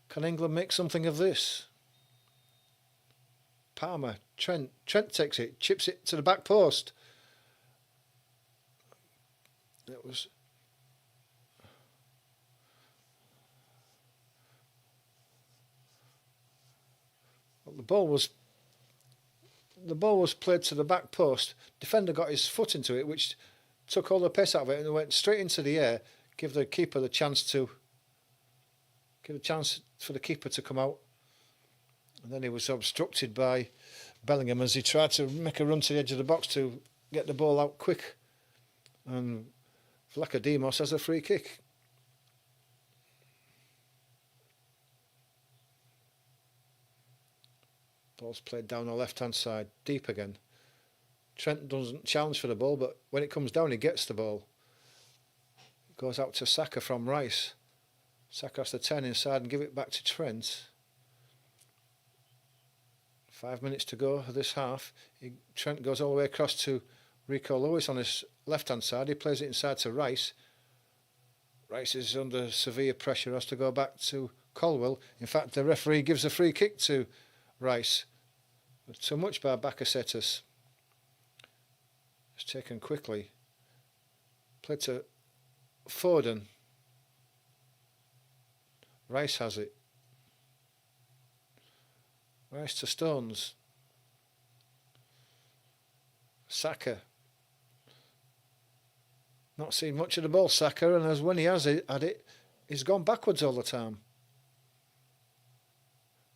Can England make something of this? Palmer, Trent takes it, chips it to the back post. It was... Well, the ball was played to the back post. Defender got his foot into it, which took all the pace out of it, and it went straight into the air. Give the keeper the chance for the keeper to come out, and then he was obstructed by Bellingham as he tried to make a run to the edge of the box to get the ball out quick, and Vlachodimos has a free kick. Ball's played down the left hand side, deep again. Trent doesn't challenge for the ball, but when it comes down, he gets the ball. It goes out to Saka from Rice. Saka has to turn inside and give it back to Trent. 5 minutes to go of this half. Trent goes all the way across to Rico Lewis on his left-hand side. He plays it inside to Rice. Rice is under severe pressure, has to go back to Colwill. In fact, the referee gives a free kick to Rice. But too much by Bakasetas. It's taken quickly. Played to Foden. Rice has it. Rice to Stones. Saka. Not seen much of the ball, Saka, and as when he has had it, he's gone backwards all the time.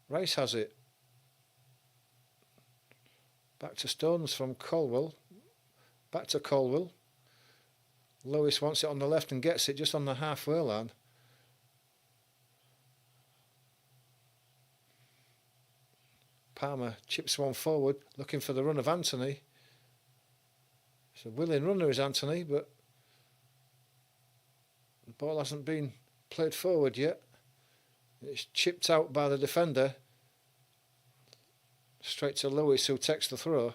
Rice has it. Back to Stones from Colwill. Back to Colwill. Lewis wants it on the left and gets it just on the halfway line. Palmer chips one forward, looking for the run of Anthony. It's a willing runner is Anthony, but the ball hasn't been played forward yet. It's chipped out by the defender. Straight to Lewis, who takes the throw.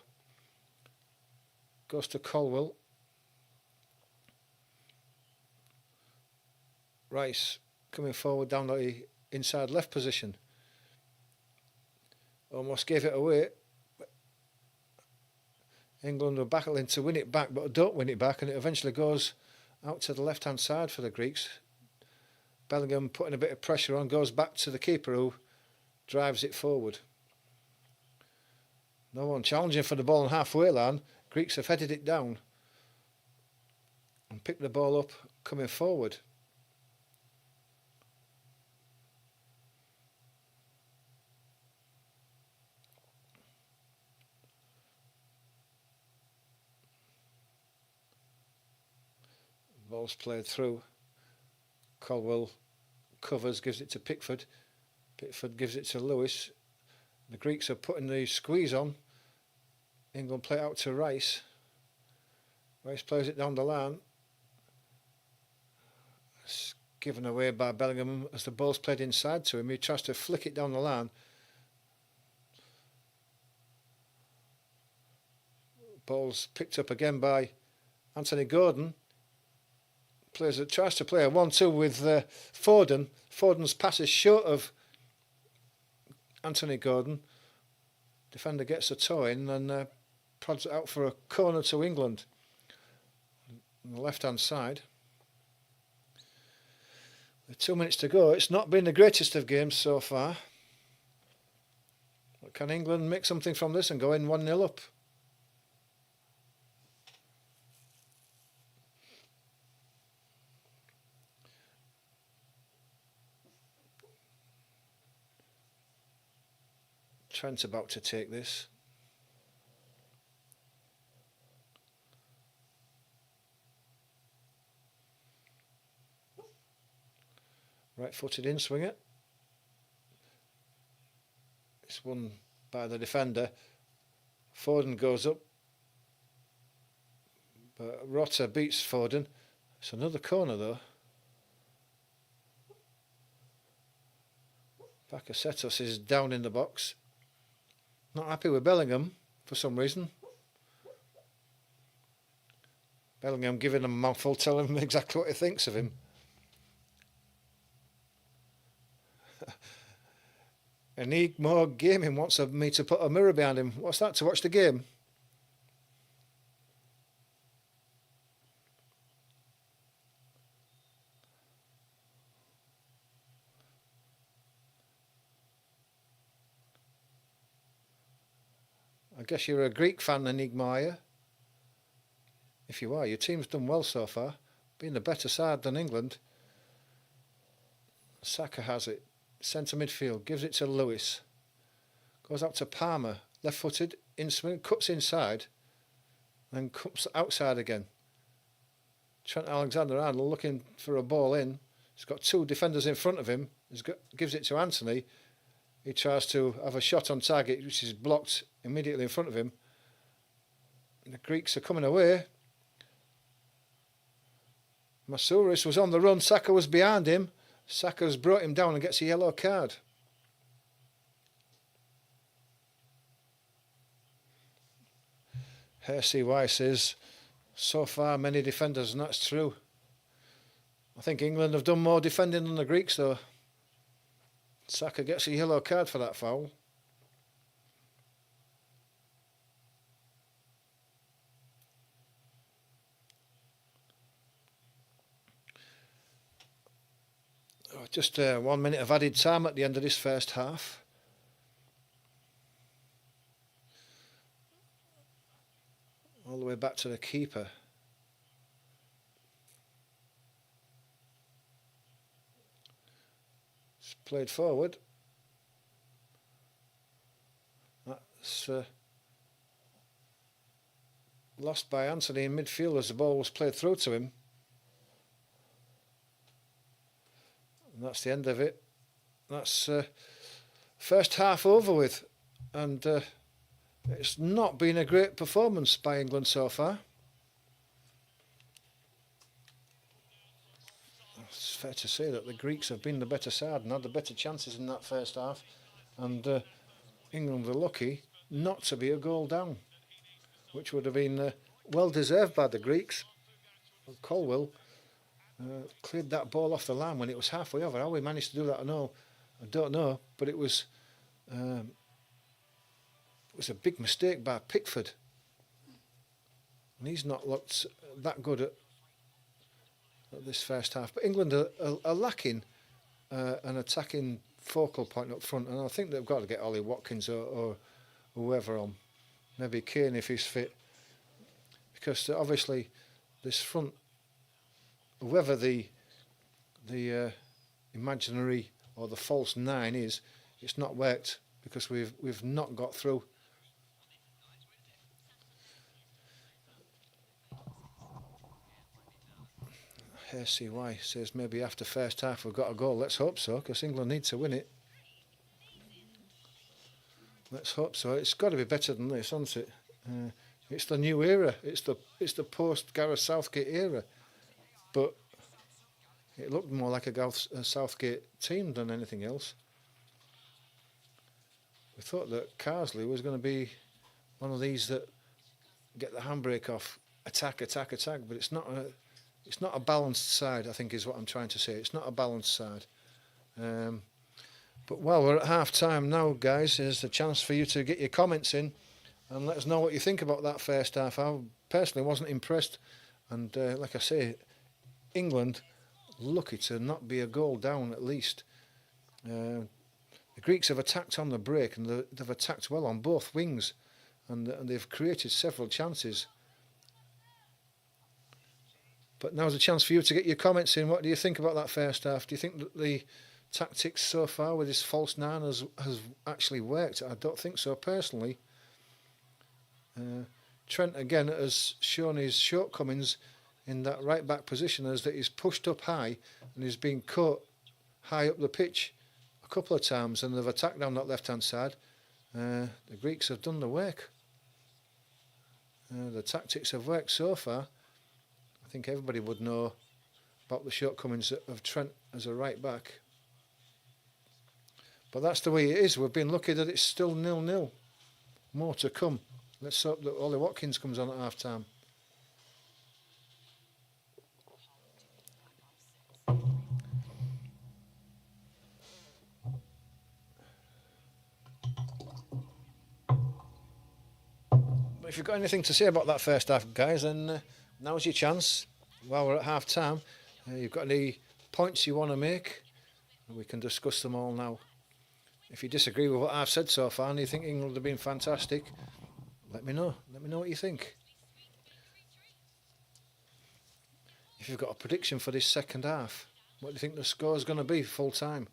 Goes to Colwell. Rice coming forward down the inside left position. Almost gave it away. England were battling to win it back, but don't win it back, and it eventually goes out to the left-hand side for the Greeks. Bellingham putting a bit of pressure on, goes back to the keeper, who drives it forward. No one challenging for the ball on halfway line. Greeks have headed it down and picked the ball up coming forward. Ball's played through. Colwell covers, gives it to Pickford. Pickford gives it to Lewis. The Greeks are putting the squeeze on. England play it out to Rice. Rice plays it down the line. It's given away by Bellingham as the ball's played inside to him. He tries to flick it down the line. Ball's picked up again by Anthony Gordon. Tries to play a 1-2 with Foden. Foden's pass is short of Anthony Gordon. Defender gets a toe in and prods it out for a corner to England. On the left-hand side. With 2 minutes to go, it's not been the greatest of games so far. But can England make something from this and go in 1-0 up? Trent's about to take this. Right-footed in swinger. It's won by the defender. Foden goes up, but Rota beats Foden. It's another corner though. Bakasetas is down in the box. Not happy with Bellingham for some reason. Bellingham giving him a mouthful, telling him exactly what he thinks of him. Enigma Gaming wants me to put a mirror behind him. What's that, to watch the game? I guess you're a Greek fan, Enigma, are you? If you are, your team's done well so far. Been the better side than England. Saka has it. Centre midfield. Gives it to Lewis. Goes out to Palmer. Left-footed. In swing. Cuts inside. Then comes outside again. Trent Alexander-Arnold looking for a ball in. He's got two defenders in front of him. Gives it to Anthony. He tries to have a shot on target, which is blocked immediately in front of him. The Greeks are coming away. Masouris was on the run. Saka was behind him. Saka's brought him down and gets a yellow card. Hersey Weiss says, so far many defenders, and that's true. I think England have done more defending than the Greeks though. Saka gets a yellow card for that foul. Just 1 minute of added time at the end of this first half. All the way back to the keeper. It's played forward. That's lost by Anthony in midfield as the ball was played through to him. And that's the end of it. That's first half over with. and it's not been a great performance by England so far. It's fair to say that the Greeks have been the better side and had the better chances in that first half, and England were lucky not to be a goal down, which would have been well deserved by the Greeks. Colwell cleared that ball off the line when it was halfway over. How we managed to do that, I don't know, but it was a big mistake by Pickford, and he's not looked that good at this first half. But England are lacking an attacking focal point up front, and I think they've got to get Ollie Watkins or whoever on, maybe Kane if he's fit, because obviously this front, whoever the imaginary or the false nine is, it's not worked because we've not got through. CY says maybe after first half we've got a goal. Let's hope so, because England need to win it. Let's hope so. It's got to be better than this, hasn't it? It's the new era. It's the post Gareth Southgate era. But it looked more like a Southgate team than anything else. We thought that Carsley was going to be one of these that get the handbrake off, attack, but it's not a balanced side, I think is what I'm trying to say. It's not a balanced side. But while we're at half time now, guys, here's the chance for you to get your comments in and let us know what you think about that first half. I personally wasn't impressed, and like I say, England lucky to not be a goal down at least. The Greeks have attacked on the break, and they've attacked well on both wings, and they've created several chances. But now's a chance for you to get your comments in. What do you think about that first half? Do you think that the tactics so far with this false nine has actually worked? I don't think so, personally. Trent again has shown his shortcomings in that right back position, as that he's pushed up high and he's been caught high up the pitch a couple of times, and they've attacked down that left hand side. The Greeks have done the work. The tactics have worked so far. I think everybody would know about the shortcomings of Trent as a right back. But that's the way it is. We've been lucky that it's still 0-0. More to come. Let's hope that Ollie Watkins comes on at half time. But if you've got anything to say about that first half, guys, then now's your chance. While we're at half time, you've got any points you want to make, we can discuss them all now. If you disagree with what I've said so far and you think England have been fantastic, let me know. Let me know what you think. If you've got a prediction for this second half, what do you think the score's going to be full time?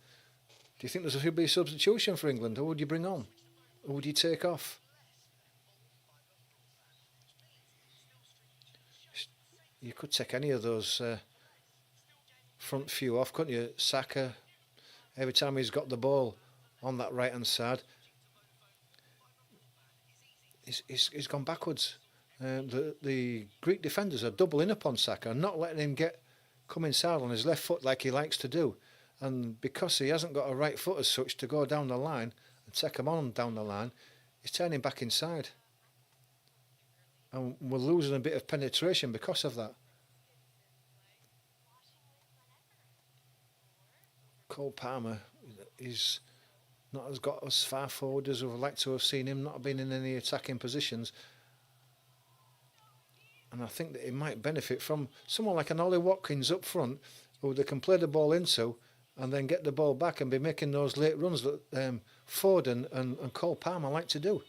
Do you think there should be a substitution for England? Who would you bring on? Who would you take off? You could take any of those front few off, couldn't you? Saka, every time he's got the ball on that right hand side, he's gone backwards. The Greek defenders are doubling up on Saka, not letting him come inside on his left foot like he likes to do. And because he hasn't got a right foot as such to go down the line and take him on down the line, he's turning back inside. And we're losing a bit of penetration because of that. Cole Palmer is not got as far forward as we'd like to have seen him, not been in any attacking positions. And I think that he might benefit from someone like an Ollie Watkins up front, who they can play the ball into and then get the ball back and be making those late runs that Foden and Cole Palmer like to do.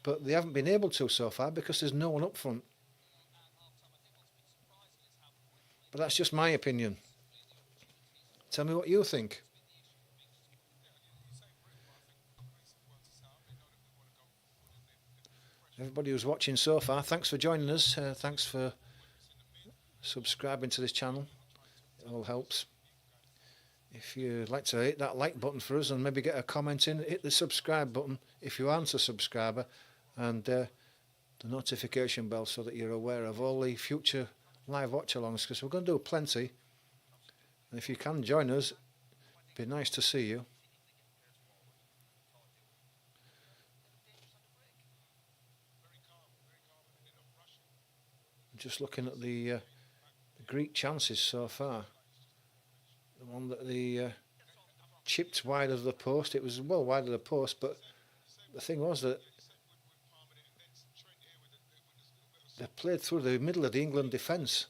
But they haven't been able to so far because there's no one up front. But that's just my opinion. Tell me what you think. Everybody who's watching so far, thanks for joining us. Thanks for subscribing to this channel. It all helps. If you'd like to hit that like button for us and maybe get a comment in, hit the subscribe button if you aren't a subscriber, and the notification bell so that you're aware of all the future live watch-alongs, because we're going to do plenty. And if you can join us, it'd be nice to see you. Just looking at the Greek chances so far. The one that the chipped wide of the post, it was well wide of the post, but the thing was that they played through the middle of the England defence,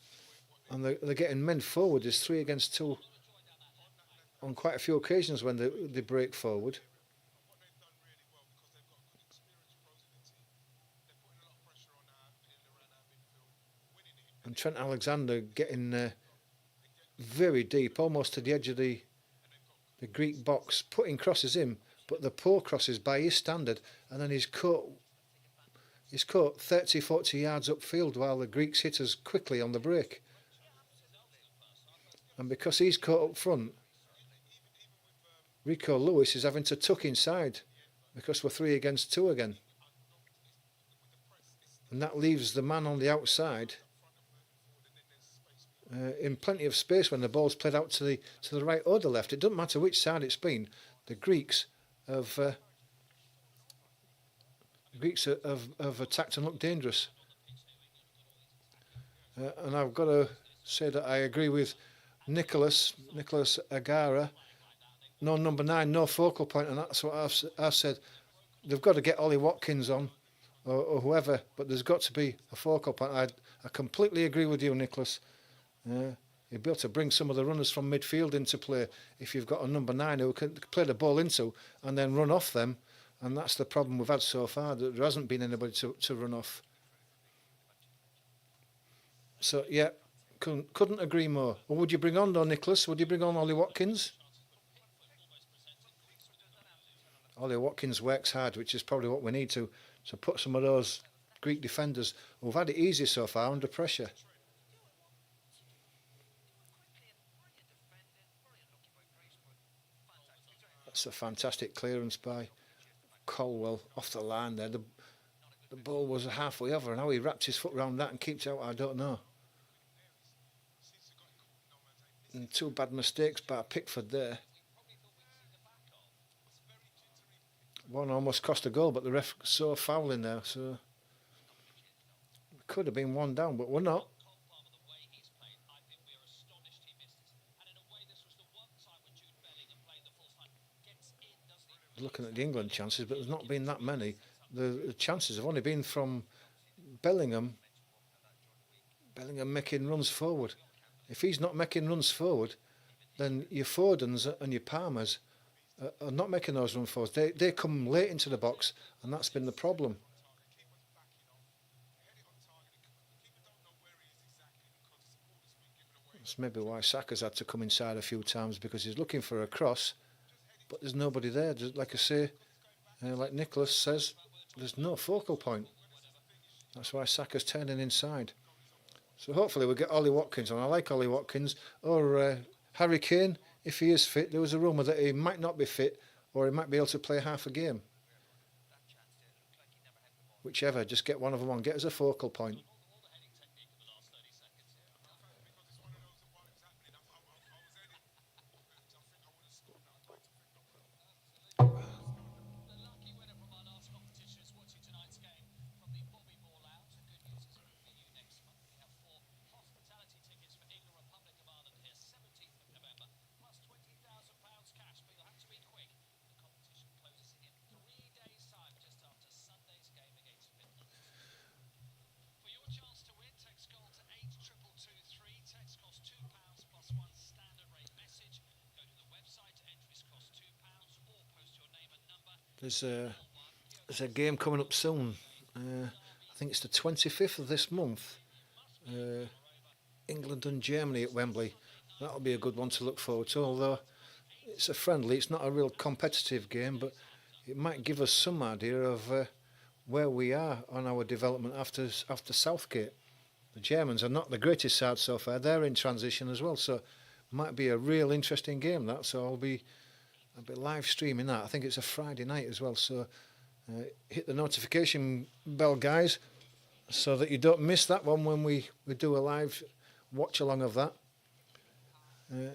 and they're getting men forward. There's 3 against 2 on quite a few occasions when they break forward. And Trent Alexander getting very deep, almost to the edge of the Greek box, putting crosses in, but the poor crosses by his standard, and then he's caught 30-40 yards upfield while the Greeks hit us quickly on the break. And because he's caught up front, Rico Lewis is having to tuck inside because we're 3 against 2 again. And that leaves the man on the outside in plenty of space when the ball's played out to the right or the left. It doesn't matter which side it's been. The Greeks have attacked and looked dangerous. And I've got to say that I agree with Nicholas Agara. No number 9, no focal point, and that's what I've said. They've got to get Ollie Watkins on, or whoever, but there's got to be a focal point. I completely agree with you, Nicholas. You'll be able to bring some of the runners from midfield into play if you've got a number 9 who can play the ball into and then run off them, and that's the problem we've had so far. There hasn't been anybody to run off. So yeah, couldn't agree more. Well, would you bring on though, Nicholas? Would you bring on Ollie Watkins? Ollie Watkins works hard, which is probably what we need to put some of those Greek defenders who've had it easy so far under pressure. That's a fantastic clearance by Colwell off the line there. The ball was halfway over, and how he wrapped his foot around that and keeps out, I don't know. And 2 bad mistakes by Pickford there. One almost cost a goal, but the ref saw foul in there, so it could have been 1 down, but we're not. Looking at the England chances, but there's not been that many. The chances have only been from Bellingham making runs forward. If he's not making runs forward, then your Fodens and your Palmers are not making those runs forward. They come late into the box, and that's been the problem. That's maybe why Saka's had to come inside a few times, because he's looking for a cross, but there's nobody there. Just like I say, like Nicholas says, there's no focal point. That's why Saka's turning inside. So hopefully we'll get Ollie Watkins on. I like Ollie Watkins, or Harry Kane if he is fit. There was a rumour that he might not be fit, or he might be able to play half a game. Whichever, just get one of them on. Get us a focal point. There's a game coming up soon. I think it's the 25th of this month. England and Germany at Wembley. That'll be a good one to look forward to, although it's a friendly. It's not a real competitive game, but it might give us some idea of where we are on our development after Southgate. The Germans are not the greatest side so far. They're in transition as well, so Might be a real interesting game, that. So I'll be live streaming that. I think it's a Friday night as well. So hit the notification bell, guys, so that you don't miss that one when we do a live watch along of that.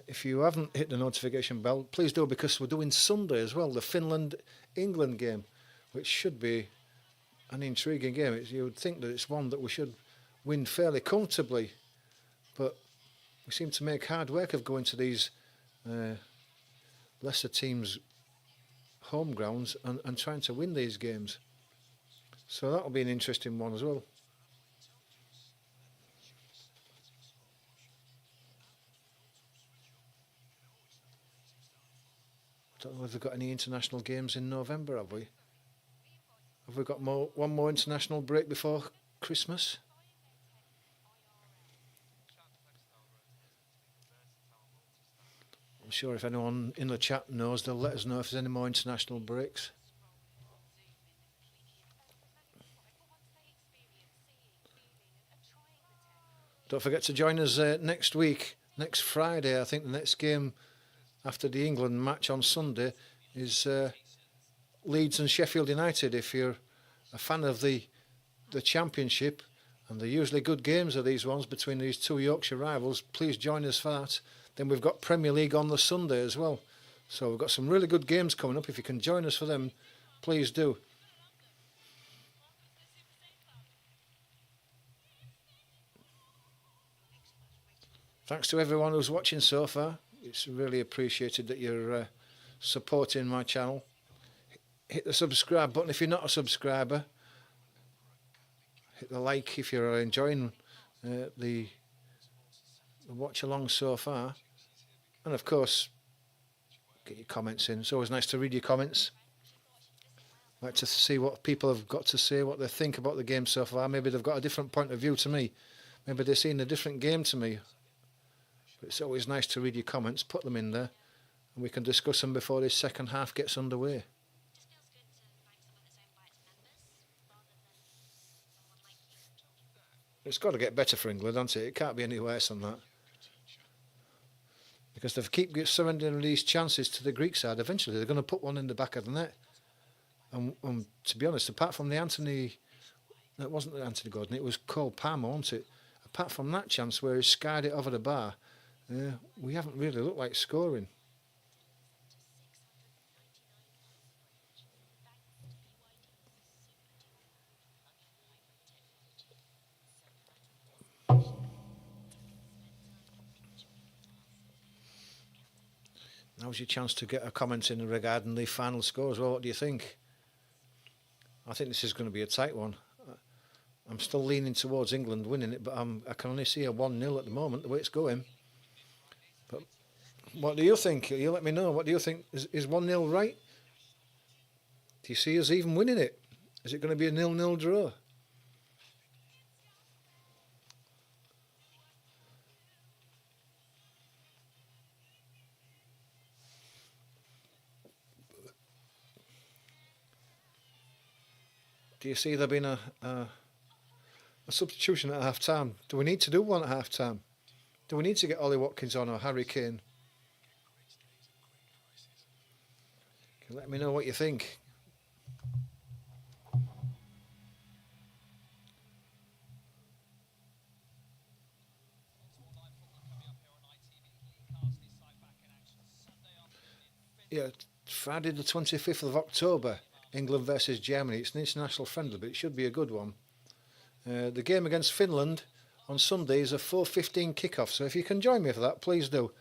If you haven't hit the notification bell, please do, because we're doing Sunday as well, the Finland-England game, which should be an intriguing game. You would think that it's one that we should win fairly comfortably, but we seem to make hard work of going to these lesser teams' home grounds and trying to win these games. So that'll be an interesting one as well. Don't know if we've got any international games in November, have we? Have we got one more international break before Christmas? I'm sure if anyone in the chat knows, they'll let us know if there's any more international breaks. Don't forget to join us next week, next Friday. I think the next game after the England match on Sunday is Leeds and Sheffield United. If you're a fan of the Championship, and they're usually good games of these ones between these two Yorkshire rivals, please join us for that. Then we've got Premier League on the Sunday as well. So we've got some really good games coming up. If you can join us for them, please do. Thanks to everyone who's watching so far. It's really appreciated that you're supporting my channel. Hit the subscribe button if you're not a subscriber. Hit the like if you're enjoying the watch along so far. And of course, get your comments in. It's always nice to read your comments. I like to see what people have got to say, what they think about the game so far. Maybe they've got a different point of view to me. Maybe they've seen a different game to me. But it's always nice to read your comments, put them in there, and we can discuss them before this second half gets underway. It's got to get better for England, hasn't it? It can't be any worse than that. Because they keep surrendering these chances to the Greek side. Eventually, they're going to put one in the back of the net. And to be honest, apart from the Anthony... It wasn't the Anthony Gordon, it was Cole Palmer, wasn't it? Apart from that chance where he skied it over the bar, we haven't really looked like scoring. Now's your chance to get a comment in regarding the final score as well. What do you think? I think this is going to be a tight one. I'm still leaning towards England winning it, but I can only see a 1-0 at the moment, the way it's going. But what do you think? You let me know. What do you think? Is 1-0 right? Do you see us even winning it? Is it going to be a 0-0 draw? Do you see there being a substitution at half time? Do we need to do one at half time? Do we need to get Ollie Watkins on or Harry Kane? Let me know what you think. Yeah, Friday the 25th of October, England versus Germany. It's an international friendly, but it should be a good one. The game against Finland on Sunday is a 4:15 kickoff, so if you can join me for that, please do.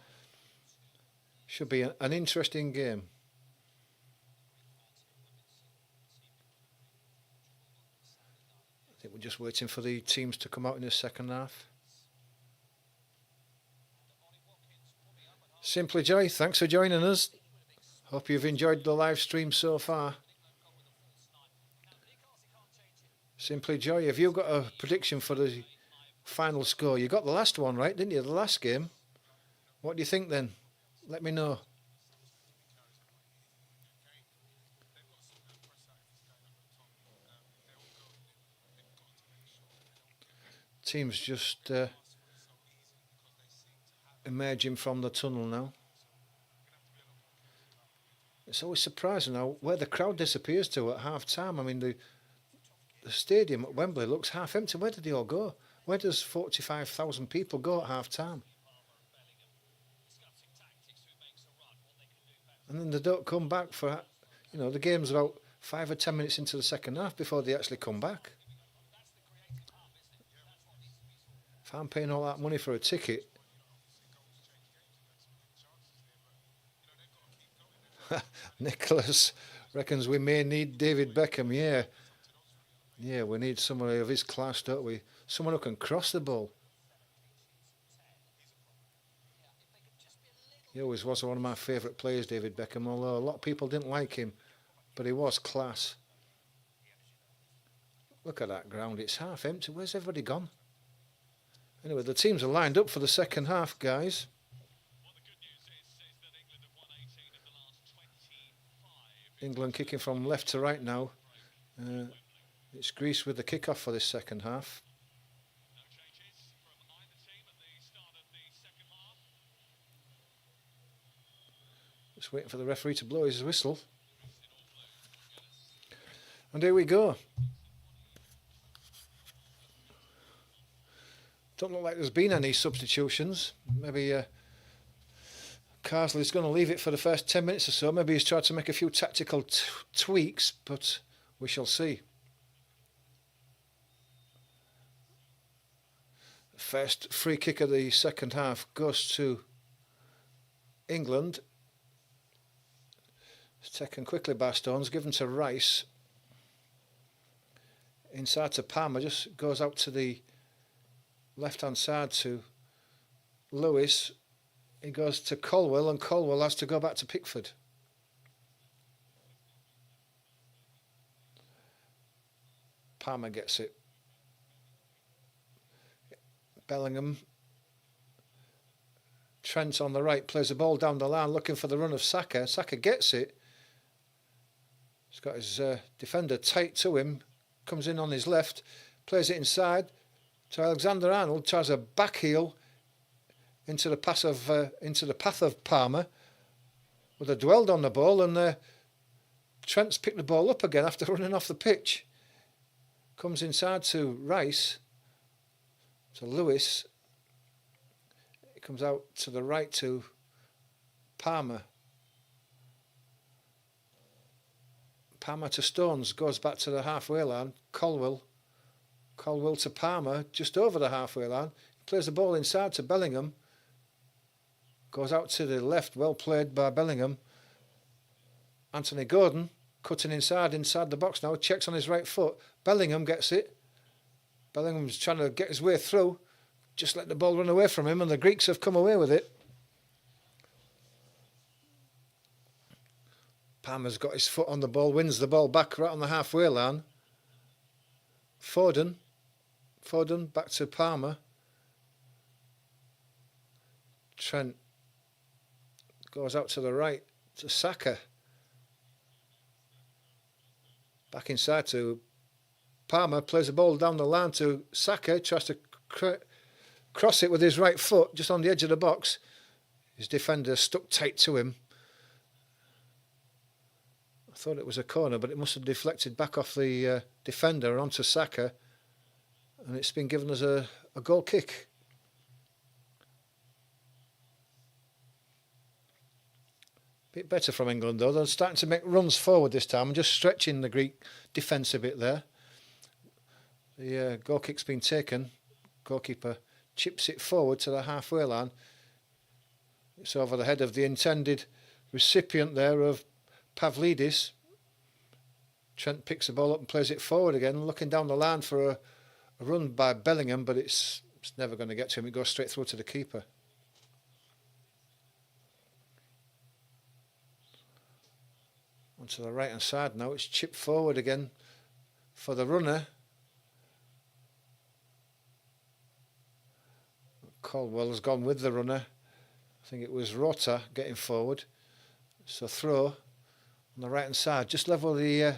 Should be an interesting game. I think we're just waiting for the teams to come out in the second half. Simply Joy, thanks for joining us. Hope you've enjoyed the live stream so far. Simply Joy, have you got a prediction for the final score? You got the last one right, didn't you? The last game. What do you think then? Let me know. Teams just emerging from the tunnel now. It's always surprising now where the crowd disappears to at half time. I mean, the stadium at Wembley looks half empty. Where did they all go? Where does 45,000 people go at half time? And then they don't come back for, you know, the game's about 5 or 10 minutes into the second half before they actually come back. If I'm paying all that money for a ticket, Nicholas reckons we may need David Beckham. Yeah, we need somebody of his class, don't we? Someone who can cross the ball. He always was one of my favourite players, David Beckham, although a lot of people didn't like him, but he was class. Look at that ground, it's half empty. Where's everybody gone? Anyway, the teams are lined up for the second half, guys. England kicking from left to right now. It's Greece with the kick-off for this second half. Just waiting for the referee to blow his whistle. And here we go. Don't look like there's been any substitutions. Maybe Carsley's going to leave it for the first 10 minutes or so. Maybe he's tried to make a few tactical tweaks, but we shall see. First free kick of the second half goes to England. It's taken quickly by Stones, given to Rice. Inside to Palmer, just goes out to the left-hand side to Lewis. He goes to Colwell, and Colwell has to go back to Pickford. Palmer gets it. Bellingham. Trent on the right plays the ball down the line, looking for the run of Saka. Saka gets it. He's got his defender tight to him. Comes in on his left, plays it inside to Alexander-Arnold. Tries a back heel into the path of Palmer. Would have dwelled on the ball, and Trent's picked the ball up again after running off the pitch. Comes inside to Rice, to Lewis. It comes out to the right to Palmer. Palmer to Stones, goes back to the halfway line. Colwell to Palmer, just over the halfway line. Plays the ball inside to Bellingham. Goes out to the left, well played by Bellingham. Anthony Gordon cutting inside the box now, checks on his right foot. Bellingham gets it. Bellingham's trying to get his way through. Just let the ball run away from him, and the Greeks have come away with it. Palmer's got his foot on the ball, wins the ball back right on the halfway line. Foden back to Palmer. Trent goes out to the right to Saka. Back inside to Palmer, plays the ball down the line to Saka, tries to cross it with his right foot just on the edge of the box. His defender stuck tight to him. I thought it was a corner, but it must have deflected back off the defender onto Saka, and it's been given as a goal kick. Bit better from England though. They're starting to make runs forward this time and just stretching the Greek defence a bit there. The goal kick's been taken. Goalkeeper chips it forward to the halfway line. It's over the head of the intended recipient there of Pavlidis. Trent picks the ball up and plays it forward again, looking down the line for a run by Bellingham, but it's never going to get to him. It goes straight through to the keeper. Onto the right hand side now, it's chipped forward again for the runner. Caldwell has gone with the runner. I think it was Rota getting forward. So throw on the right hand side, just level the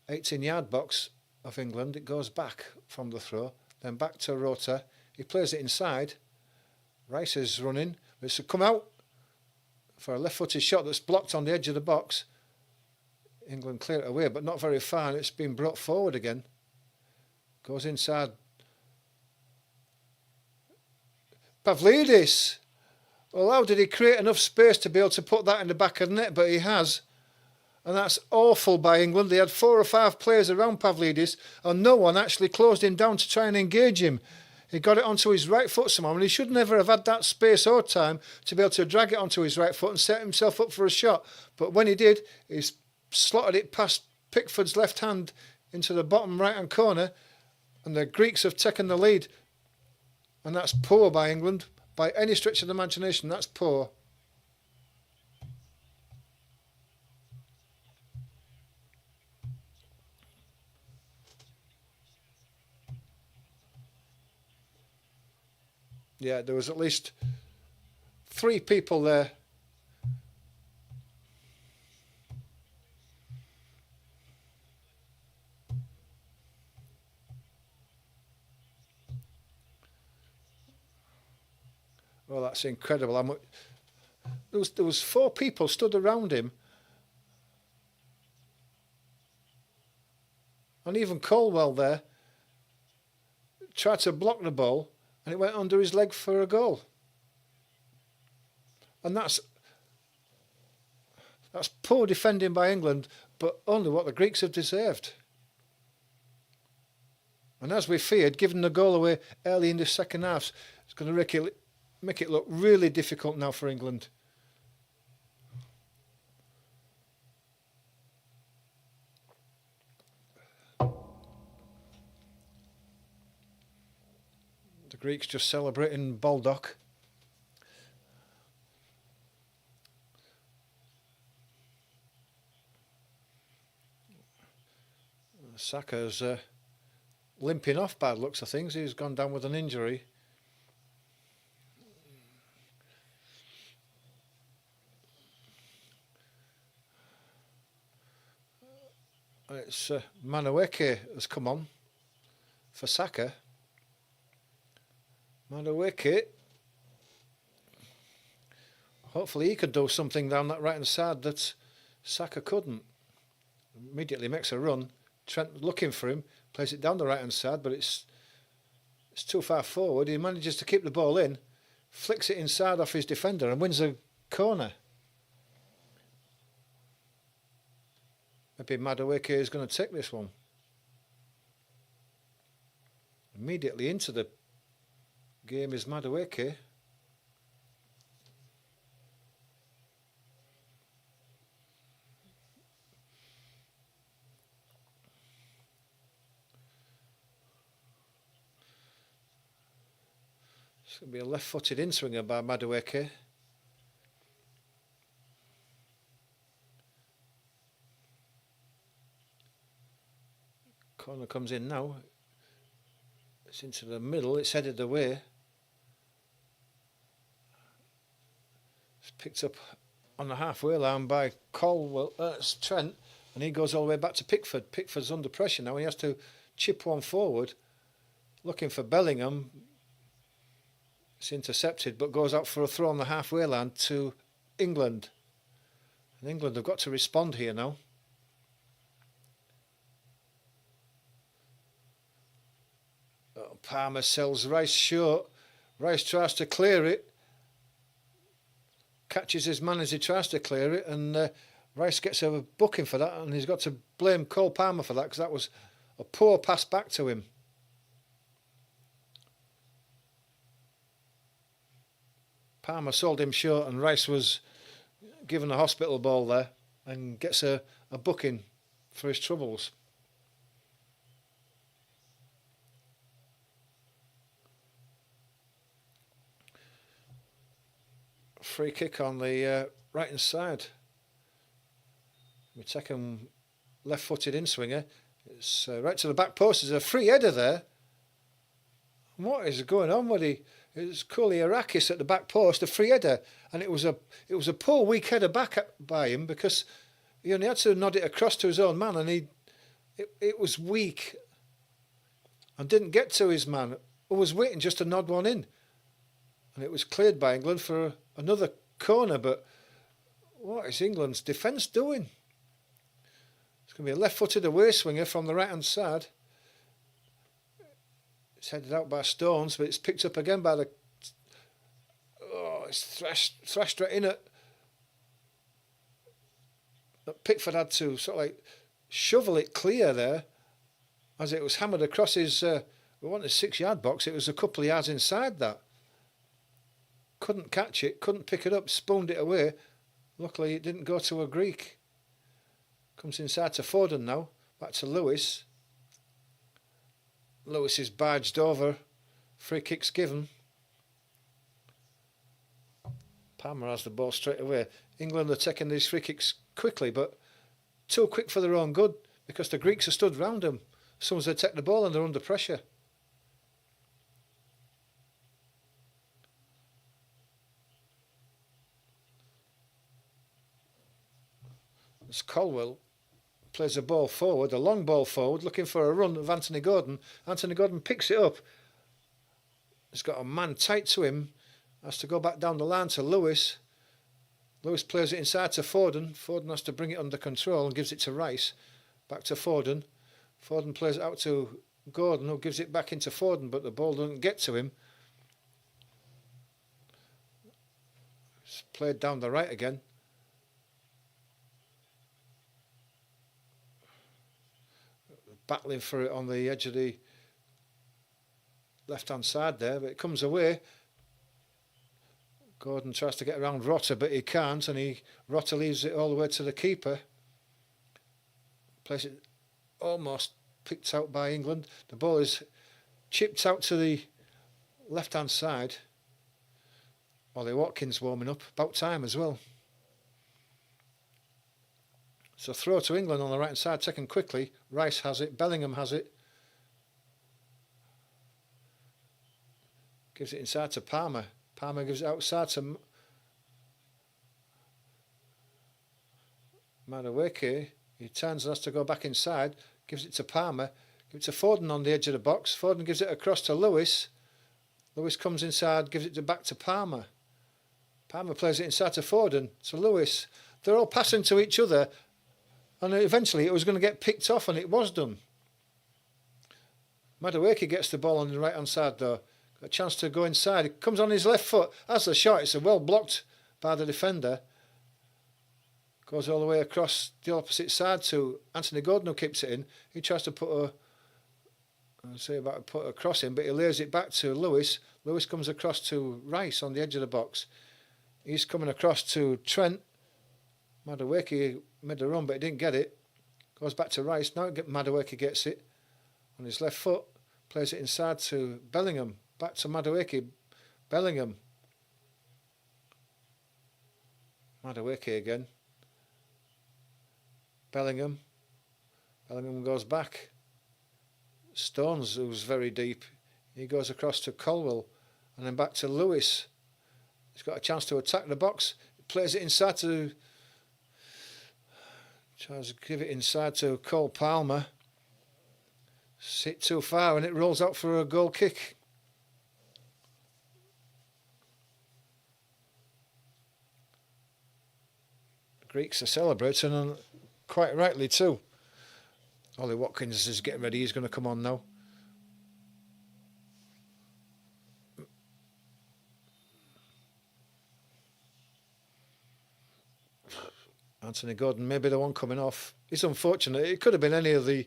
18-yard box of England. It goes back from the throw, then back to Rota. He plays it inside. Rice is running It's come out for a left-footed shot that's blocked on the edge of the box. England clear it away, but not very far, and it's been brought forward again. Goes inside. Pavlidis. Well, how did he create enough space to be able to put that in the back of the net? But he has. And that's awful by England. They had 4 or 5 players around Pavlidis, and no one actually closed him down to try and engage him. He got it onto his right foot somehow, and he should never have had that space or time to be able to drag it onto his right foot and set himself up for a shot. But when he did, he slotted it past Pickford's left hand into the bottom right-hand corner, and the Greeks have taken the lead. And that's poor by England. By any stretch of the imagination, that's poor. Yeah, there was at least 3 people there. Well, that's incredible. There was 4 people stood around him. And even Colwell there tried to block the ball, and it went under his leg for a goal. And that's poor defending by England, but only what the Greeks have deserved. And as we feared, giving the goal away early in the second half, it's going to make it look really difficult now for England. The Greeks just celebrating Baldock. Saka's limping off bad looks of things. He's gone down with an injury. It's Madueke has come on for Saka. Madueke, hopefully he could do something down that right hand side that Saka couldn't. Immediately makes a run. Trent looking for him, plays it down the right hand side, but it's too far forward. He manages to keep the ball in, flicks it inside off his defender and wins a corner. Maybe Madueke is going to take this one. Immediately into the game is Madueke. It's going to be a left-footed in-swinger by Madueke. Corner comes in now. It's into the middle. It's headed away. It's picked up on the halfway line by Colwell. It's Trent, and he goes all the way back to Pickford. Pickford's under pressure now. He has to chip one forward, looking for Bellingham. It's intercepted, but goes out for a throw on the halfway line to England. And England have got to respond here now. Palmer sells Rice short. Rice tries to clear it. Catches his man as he tries to clear it, and Rice gets a booking for that, and he's got to blame Cole Palmer for that because that was a poor pass back to him. Palmer sold him short, and Rice was given a hospital ball there and gets a booking for his troubles. Free kick on the right hand side. We take him left-footed in-swinger. It's right to the back post. There's a free header there. What is going on with it's Kouliarakis at the back post, a free header, and it was a poor weak header back by him because he only had to nod it across to his own man, and it was weak and didn't get to his man, who was waiting just to nod one in, and it was cleared by England for another corner, but what is England's defence doing? It's going to be a left-footed away swinger from the right-hand side. It's headed out by Stones, but it's picked up again by the... Oh, it's thrashed right in it. But Pickford had to sort of like shovel it clear there as it was hammered across his... we wanted a 6-yard box. It was a couple of yards inside that. Couldn't catch it, couldn't pick it up, spooned it away. Luckily, it didn't go to a Greek. Comes inside to Foden now. Back to Lewis. Lewis is barged over. Free kick's given. Palmer has the ball straight away. England are taking these free kicks quickly, but too quick for their own good because the Greeks are stood round them. As soon as they take the ball and they're under pressure. As Colwill plays a ball forward, a long ball forward, looking for a run of Anthony Gordon. Anthony Gordon picks it up. He's got a man tight to him. Has to go back down the line to Lewis. Lewis plays it inside to Foden. Foden has to bring it under control and gives it to Rice. Back to Foden. Foden plays it out to Gordon, who gives it back into Foden, but the ball doesn't get to him. It's played down the right again. Battling for it on the edge of the left-hand side there, but it comes away. Gordon tries to get around Rotter, but he can't, and Rotter leaves it all the way to the keeper. Plays it almost picked out by England. The ball is chipped out to the left-hand side. Ollie Watkins warming up, about time as well. So throw to England on the right-hand side, taken quickly. Rice has it, Bellingham has it. Gives it inside to Palmer. Palmer gives it outside to Madueke. He turns and has to go back inside. Gives it to Palmer. Gives it to Foden on the edge of the box. Foden gives it across to Lewis. Lewis comes inside, gives it back to Palmer. Palmer plays it inside to Foden, to Lewis. They're all passing to each other. And eventually it was going to get picked off, and it was done. Madueke gets the ball on the right-hand side, though. Got a chance to go inside. It comes on his left foot. As the shot, it's well blocked by the defender. Goes all the way across the opposite side to Anthony Gordon, who keeps it in. He tries to put a cross in, but he lays it back to Lewis. Lewis comes across to Rice on the edge of the box. He's coming across to Trent. Madueke made a run, but he didn't get it. Goes back to Rice. Now Madueke gets it on his left foot. Plays it inside to Bellingham. Back to Madueke. Bellingham. Madueke again. Bellingham. Bellingham goes back. Stones, who's very deep. He goes across to Colwill. And then back to Lewis. He's got a chance to attack the box. Plays it inside to... Tries to give it inside to Cole Palmer. Sit too far and it rolls out for a goal kick. The Greeks are celebrating, and quite rightly too. Ollie Watkins is getting ready. He's going to come on now. Anthony Gordon may be the one coming off. It's unfortunate. It could have been any of the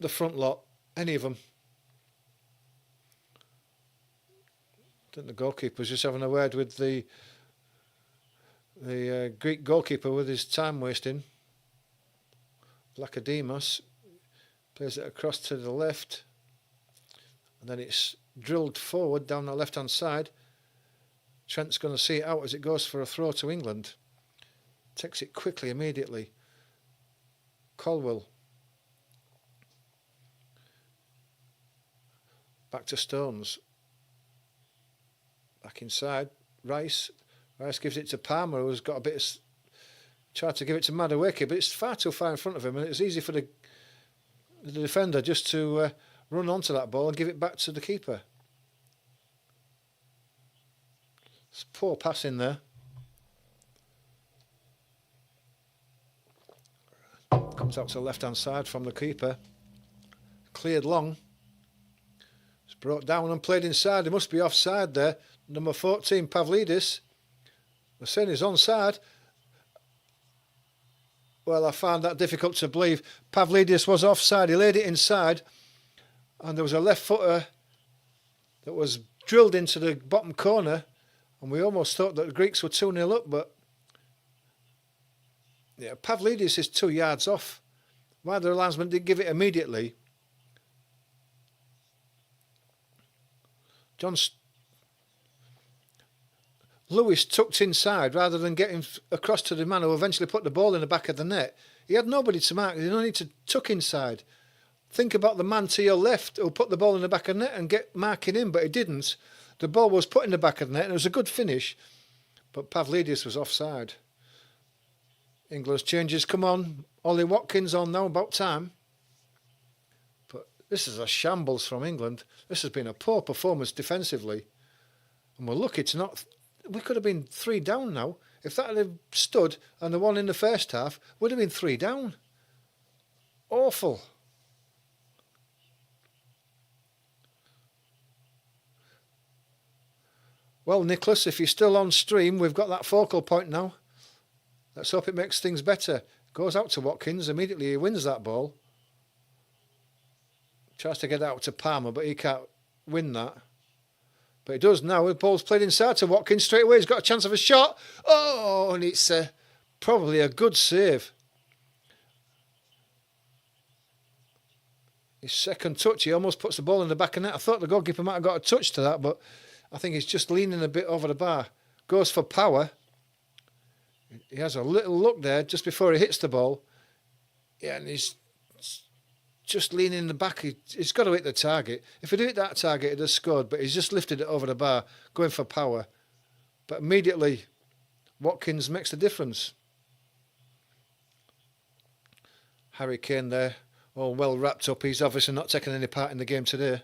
front lot, any of them. I think the goalkeeper's just having a word with the Greek goalkeeper with his time wasting. Lacademos plays it across to the left, and then it's drilled forward down the left-hand side. Trent's going to see it out as it goes for a throw to England. Takes it quickly, immediately. Colwill. Back to Stones. Back inside. Rice. Rice gives it to Palmer, who's got a bit of... Tried to give it to Madueke, but it's far too far in front of him, and it's easy for the defender just to run onto that ball and give it back to the keeper. It's poor passing there. Comes out to the left-hand side from the keeper. Cleared long. It's brought down and played inside. He must be offside there. Number 14, Pavlidis. We're saying he's onside. Well, I found that difficult to believe. Pavlidis was offside. He laid it inside. And there was a left footer that was drilled into the bottom corner. And we almost thought that the Greeks were 2-0 up. But yeah, Pavlidis is 2 yards off. Why the linesman didn't give it immediately. Lewis tucked inside rather than getting across to the man who eventually put the ball in the back of the net. He had nobody to mark. He only need to tuck inside. Think about the man to your left who put the ball in the back of the net and get marking him, but he didn't. The ball was put in the back of the net and it was a good finish, but Pavlidis was offside. England's changes come on. Ollie Watkins on now, about time. But this is a shambles from England. This has been a poor performance defensively. And we're lucky to not... We could have been 3 down now. If that had stood and the one in the first half, would have been 3 down. Awful. Well, Nicholas, if you're still on stream, we've got that focal point now. Let's hope it makes things better. Goes out to Watkins. Immediately he wins that ball. Tries to get out to Palmer, but he can't win that. But he does now. The ball's played inside to Watkins straight away. He's got a chance of a shot. Oh, and it's probably a good save. His second touch, he almost puts the ball in the back of net. I thought the goalkeeper might have got a touch to that, but I think he's just leaning a bit over the bar. Goes for power. He has a little look there just before he hits the ball. Yeah, and he's just leaning in the back. He's got to hit the target. If he'd hit that target, he'd have scored, but he's just lifted it over the bar, going for power. But immediately, Watkins makes the difference. Harry Kane there, all well wrapped up. He's obviously not taking any part in the game today.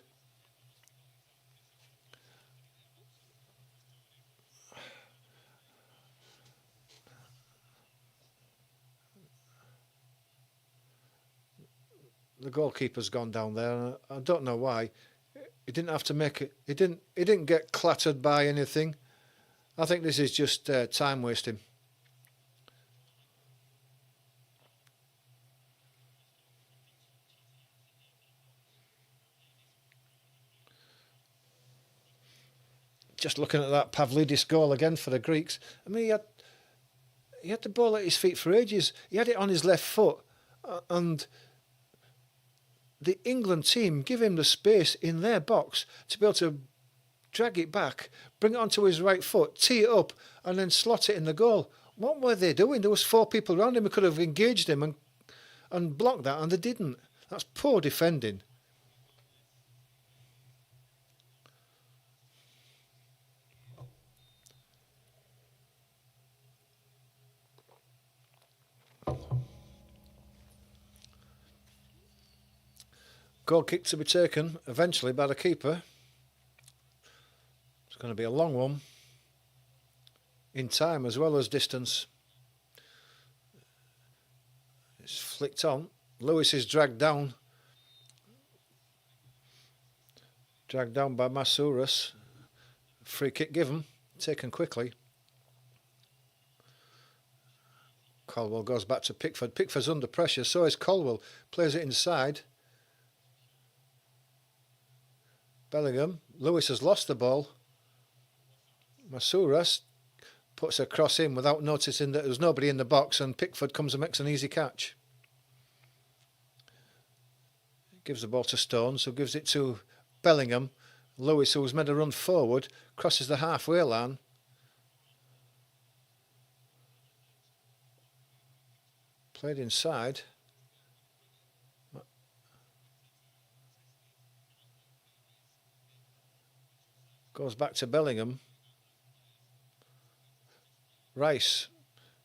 The goalkeeper's gone down there. I don't know why. He didn't have to make it. He didn't get clattered by anything. I think this is just time wasting. Just looking at that Pavlidis goal again for the Greeks. I mean, he had the ball at his feet for ages. He had it on his left foot, and the England team give him the space in their box to be able to drag it back, bring it onto his right foot, tee it up, and then slot it in the goal. What were they doing? There was 4 people around him who could have engaged him and blocked that, and they didn't. That's poor defending. Goal kick to be taken eventually by the keeper. It's going to be a long one. In time as well as distance. It's flicked on. Lewis is dragged down. Dragged down by Masouras. Free kick given. Taken quickly. Colwell goes back to Pickford. Pickford's under pressure. So is Colwell. Plays it inside. Bellingham. Lewis has lost the ball. Masouras puts a cross in without noticing that there's nobody in the box, and Pickford comes and makes an easy catch. Gives the ball to Stones, who gives it to Bellingham. Lewis, who's made a run forward, crosses the halfway line. Played inside. Goes back to Bellingham. Rice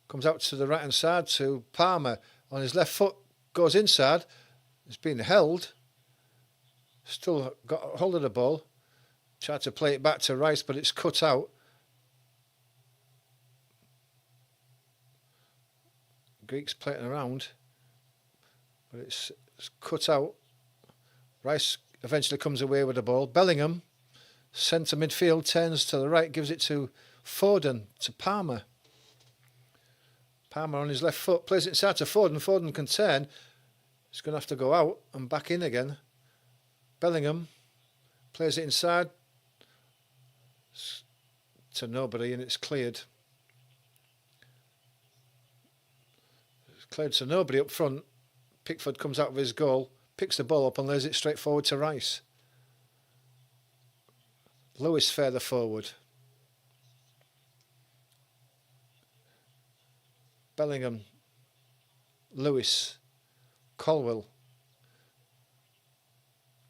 comes out to the right hand side to Palmer. On his left foot, goes inside. It's been held. Still got hold of the ball. Tried to play it back to Rice, but it's cut out. Greeks playing around, but it's cut out. Rice eventually comes away with the ball. Bellingham, centre midfield, turns to the right, gives it to Foden, to Palmer. Palmer on his left foot, plays it inside to Foden. Foden can turn. He's going to have to go out and back in again. Bellingham plays it inside to nobody, and it's cleared. It's cleared to nobody up front. Pickford comes out of his goal, picks the ball up and lays it straight forward to Rice. Lewis further forward. Bellingham, Lewis, Colwill.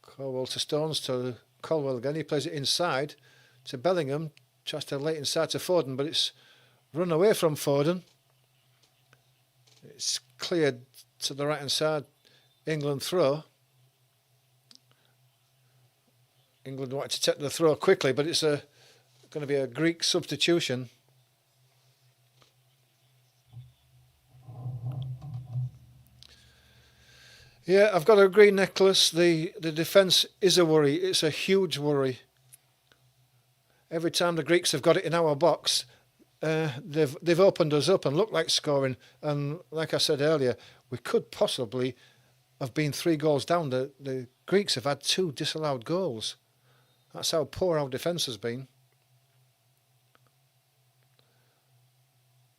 Colwill to Stones, to Colwill again. He plays it inside to Bellingham. Tries to lay it inside to Foden, but it's run away from Foden. It's cleared to the right hand side. England throw. England wanted to take the throw quickly, but it's going to be a Greek substitution. Yeah, I've got to agree, Nicholas. The defence is a worry. It's a huge worry. Every time the Greeks have got it in our box, they've opened us up and looked like scoring. And like I said earlier, we could possibly have been 3 goals down. The Greeks have had 2 disallowed goals. That's how poor our defence has been.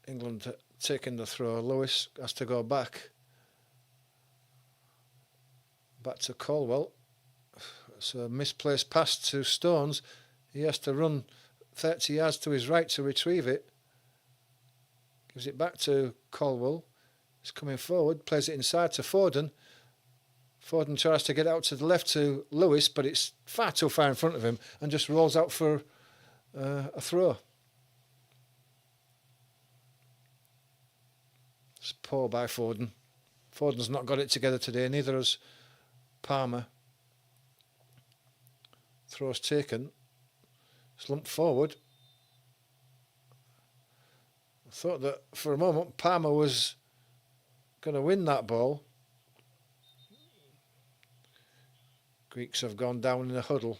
England taking the throw. Lewis has to go back. Back to Colwill. It's a misplaced pass to Stones. He has to run 30 yards to his right to retrieve it. Gives it back to Colwill. He's coming forward, plays it inside to Foden. Foden tries to get out to the left to Lewis, but it's far too far in front of him and just rolls out for a throw. It's poor by Foden. Foden's not got it together today, neither has Palmer. Throw's taken. Slumped forward. I thought that for a moment Palmer was going to win that ball. Greeks have gone down in a huddle.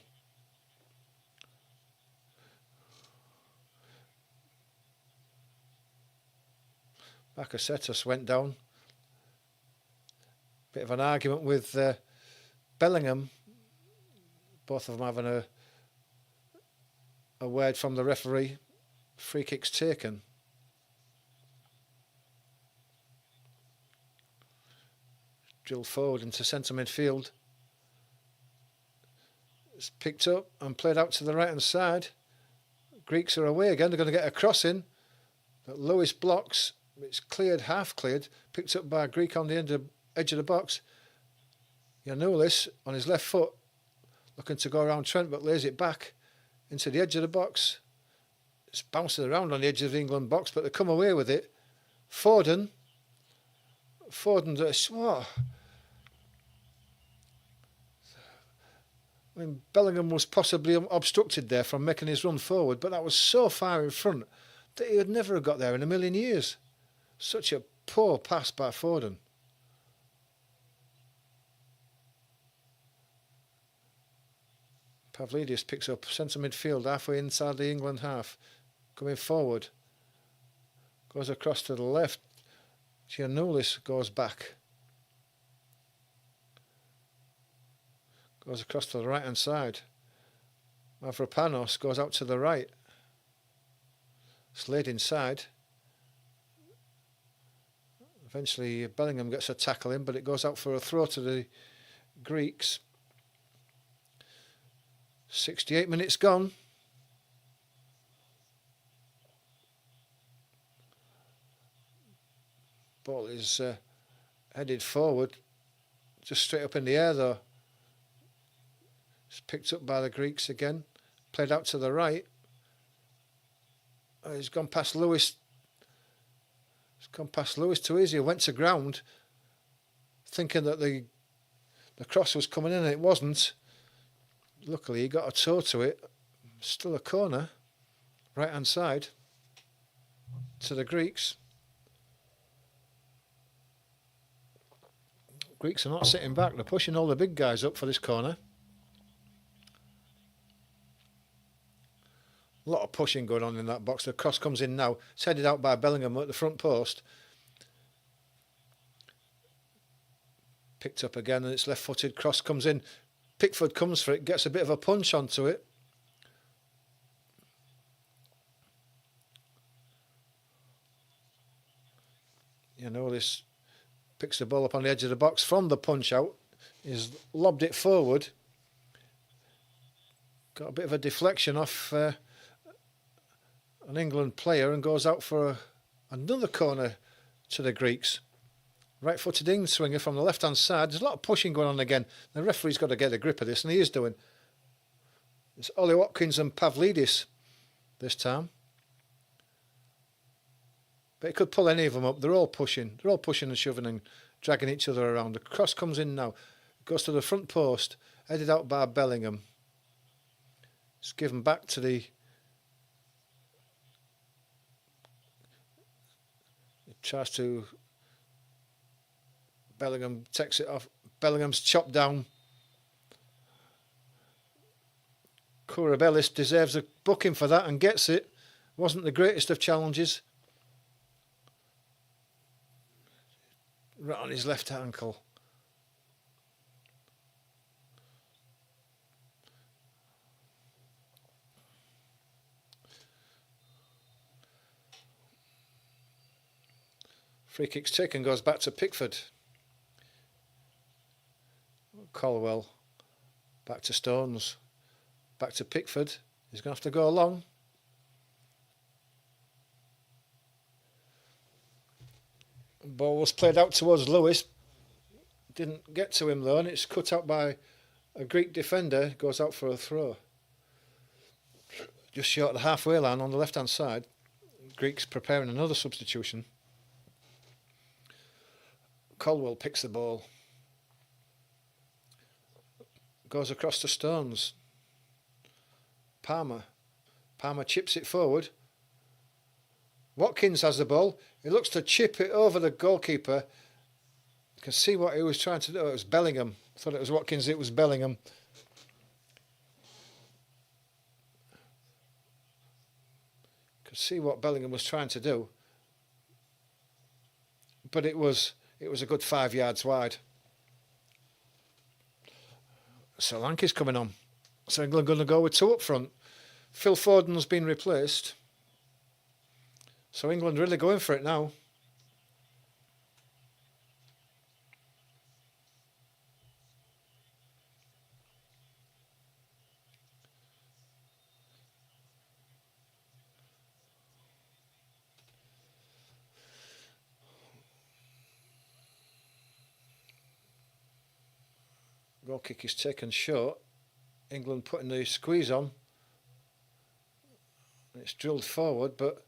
Bakasetas went down. Bit of an argument with Bellingham. Both of them having a word from the referee. Free kicks taken. Drilled forward into centre midfield. It's picked up and played out to the right hand side. Greeks are away again. They're going to get a cross in. But Lewis blocks. It's cleared, half cleared. Picked up by a Greek on the edge of the box. Giannoulis on his left foot, looking to go around Trent, but lays it back into the edge of the box. It's bouncing around on the edge of the England box, but they come away with it. Foden, what? I mean, Bellingham was possibly obstructed there from making his run forward, but that was so far in front that he would never have got there in a million years. Such a poor pass by Foden. Pavlidis picks up centre midfield halfway inside the England half. Coming forward. Goes across to the left. Giannoulis goes back. Goes across to the right hand side. Mavropanos goes out to the right. Slade inside. Eventually Bellingham gets a tackle in, but it goes out for a throw to the Greeks. 68 minutes gone. Ball is headed forward, just straight up in the air though. It's picked up by the Greeks again, played out to the right. He's gone past Lewis. He's gone past Lewis too easy. He went to ground, thinking that the cross was coming in, and it wasn't. Luckily, he got a toe to it. Still a corner, right hand side to the Greeks. Greeks are not sitting back. They're pushing all the big guys up for this corner. A lot of pushing going on in that box. The cross comes in now. It's headed out by Bellingham at the front post. Picked up again, and it's left-footed. Cross comes in. Pickford comes for it, gets a bit of a punch onto it. You know, this picks the ball up on the edge of the box from the punch out. He's lobbed it forward. Got a bit of a deflection off an England player and goes out for another corner to the Greeks. Right-footed in swinger from the left-hand side. There's a lot of pushing going on again. The referee's got to get a grip of this, and he is doing. It's Ollie Watkins and Pavlidis this time. But it could pull any of them up. They're all pushing. They're all pushing and shoving and dragging each other around. The cross comes in now. It goes to the front post, headed out by Bellingham. It's given back to the... It tries to... Bellingham takes it off. Bellingham's chopped down. Kourabellis deserves a booking for that and gets it. Wasn't the greatest of challenges. Right on his left ankle. Free kick's taken, goes back to Pickford. Colwell, back to Stones, back to Pickford. He's going to have to go long. Ball was played out towards Lewis. Didn't get to him though, and it's cut out by a Greek defender. Goes out for a throw. Just short of the halfway line on the left-hand side. Greeks preparing another substitution. Colwell picks the ball. Goes across to Stones. Palmer chips it forward. Watkins has the ball. He looks to chip it over the goalkeeper. You can see what he was trying to do. It was Bellingham. I thought it was Watkins, it was Bellingham. Could see what Bellingham was trying to do. But it was a good 5 yards wide. Solanke's coming on. So England going to go with two up front. Phil Foden's been replaced. So England really going for it now. Goal kick is taken short. England putting the squeeze on. It's drilled forward, but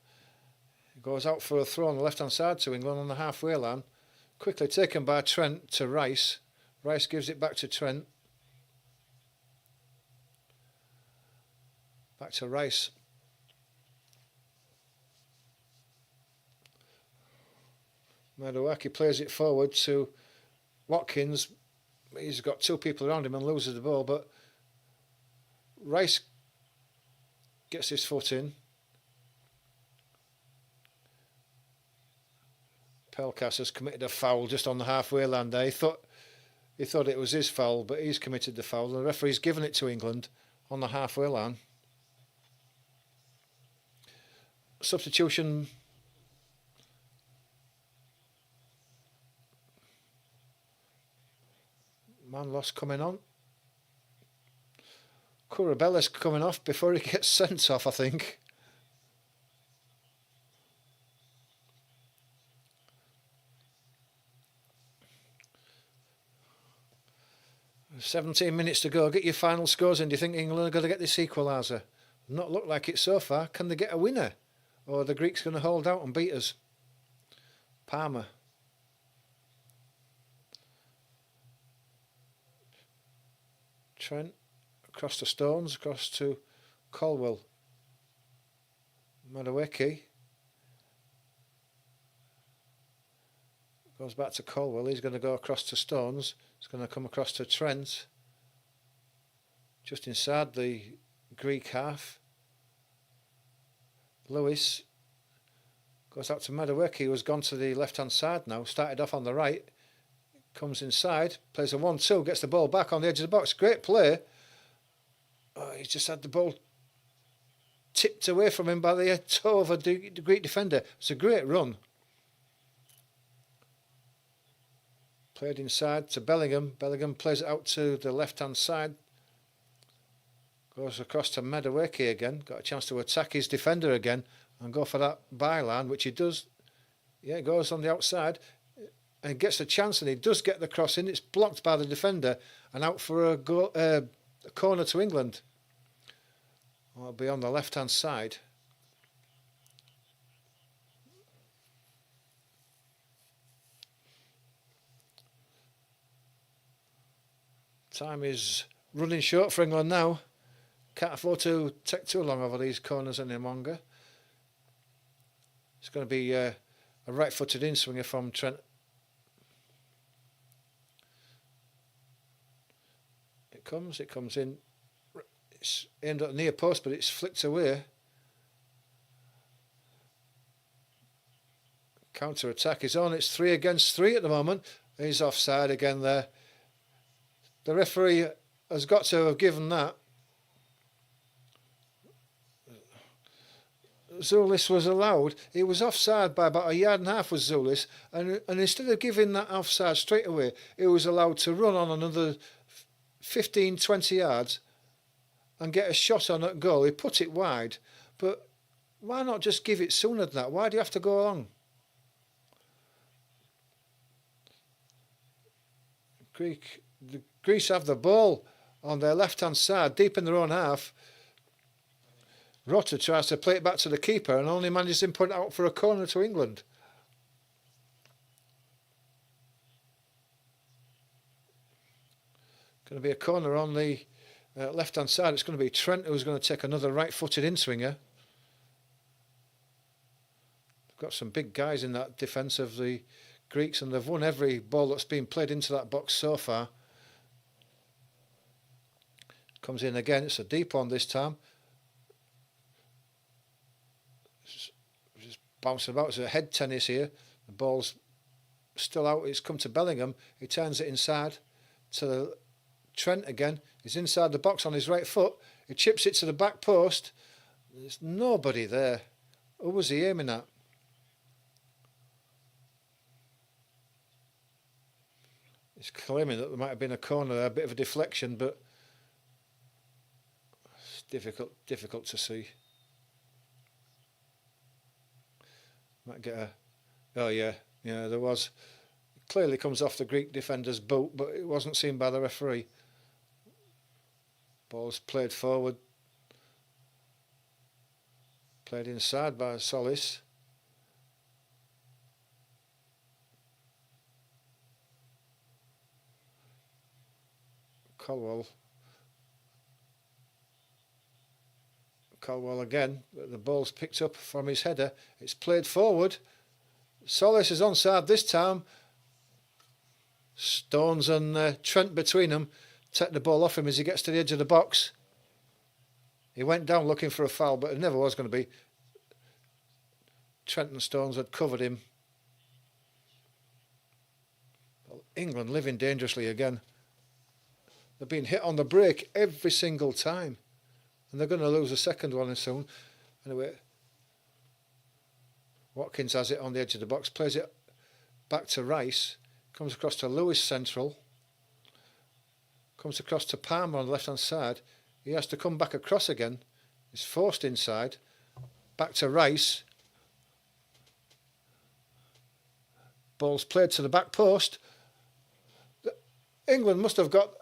it goes out for a throw on the left-hand side to England on the halfway line. Quickly taken by Trent to Rice. Rice gives it back to Trent. Back to Rice. Maduaki plays it forward to Watkins. He's got two people around him and loses the ball, but Rice gets his foot in. Pelkas has committed a foul just on the halfway line there. He thought it was his foul, but he's committed the foul. The referee's given it to England on the halfway line. Substitution. Man lost coming on. Kourabellis coming off before he gets sent off, I think. There's 17 minutes to go. Get your final scores in. Do you think England are going to get this equaliser? Not look like it so far. Can they get a winner? Or are the Greeks going to hold out and beat us? Palmer. Trent, across to Stones, across to Colwell. Madueke Goes back to Colwell. He's going to go across to Stones. He's going to come across to Trent. Just inside the Greek half. Lewis goes out to Madueke, who's gone to the left-hand side now. Started off on the right. Comes inside. Plays a 1-2. Gets the ball back on the edge of the box. Great play. Oh, he's just had the ball tipped away from him by the toe of a Greek defender. It's a great run. Played inside to Bellingham. Bellingham plays it out to the left-hand side. Goes across to Madueke again. Got a chance to attack his defender again and go for that byline, which he does. Yeah, goes on the outside and gets a chance, and he does get the cross in. It's blocked by the defender and out for a corner to England. It'll be on the left-hand side. Time is running short for England now. Can't afford to take too long over these corners any longer. It's going to be a right-footed in-swinger from Trent. It comes in. It's aimed at the near post, but it's flicked away. Counter-attack is on. It's 3 against 3 at the moment. He's offside again there. The referee has got to have given that. Zulis was allowed. He was offside by about 1.5 yards with Zulis, and instead of giving that offside straight away, he was allowed to run on another 15-20 yards and get a shot on at goal. He put it wide, but why not just give it sooner than that? Why do you have to go along? The Greece have the ball on their left-hand side, deep in their own half. Rota tries to play it back to the keeper and only manages to put it out for a corner to England. Going to be a corner on the left-hand side. It's going to be Trent who's going to take another right-footed in-swinger. They've got some big guys in that defence of the Greeks, and they've won every ball that's been played into that box so far. Comes in again. It's a deep one this time. Just bouncing about. It's a head tennis here. The ball's still out. It's come to Bellingham. He turns it inside to Trent again. He's inside the box on his right foot. He chips it to the back post. There's nobody there. Who was he aiming at? He's claiming that there might have been a corner there, a bit of a deflection, but it's difficult to see. Might get a... Oh yeah, there was. Clearly comes off the Greek defender's boot, but it wasn't seen by the referee. Ball's played forward. Played inside by Solis. Colwell again, but the ball's picked up from his header. It's played forward. Solis is onside this time. Stones and Trent between them take the ball off him as he gets to the edge of the box. He went down looking for a foul, but it never was going to be. Trent and Stones had covered him. Well, England living dangerously again. They've been hit on the break every single time, and they're going to lose a second one soon. Anyway, Watkins has it on the edge of the box, plays it back to Rice, comes across to Lewis central, comes across to Palmer on the left hand side. He has to come back across again. He's forced inside, back to Rice. Ball's played to the back post. England must have got...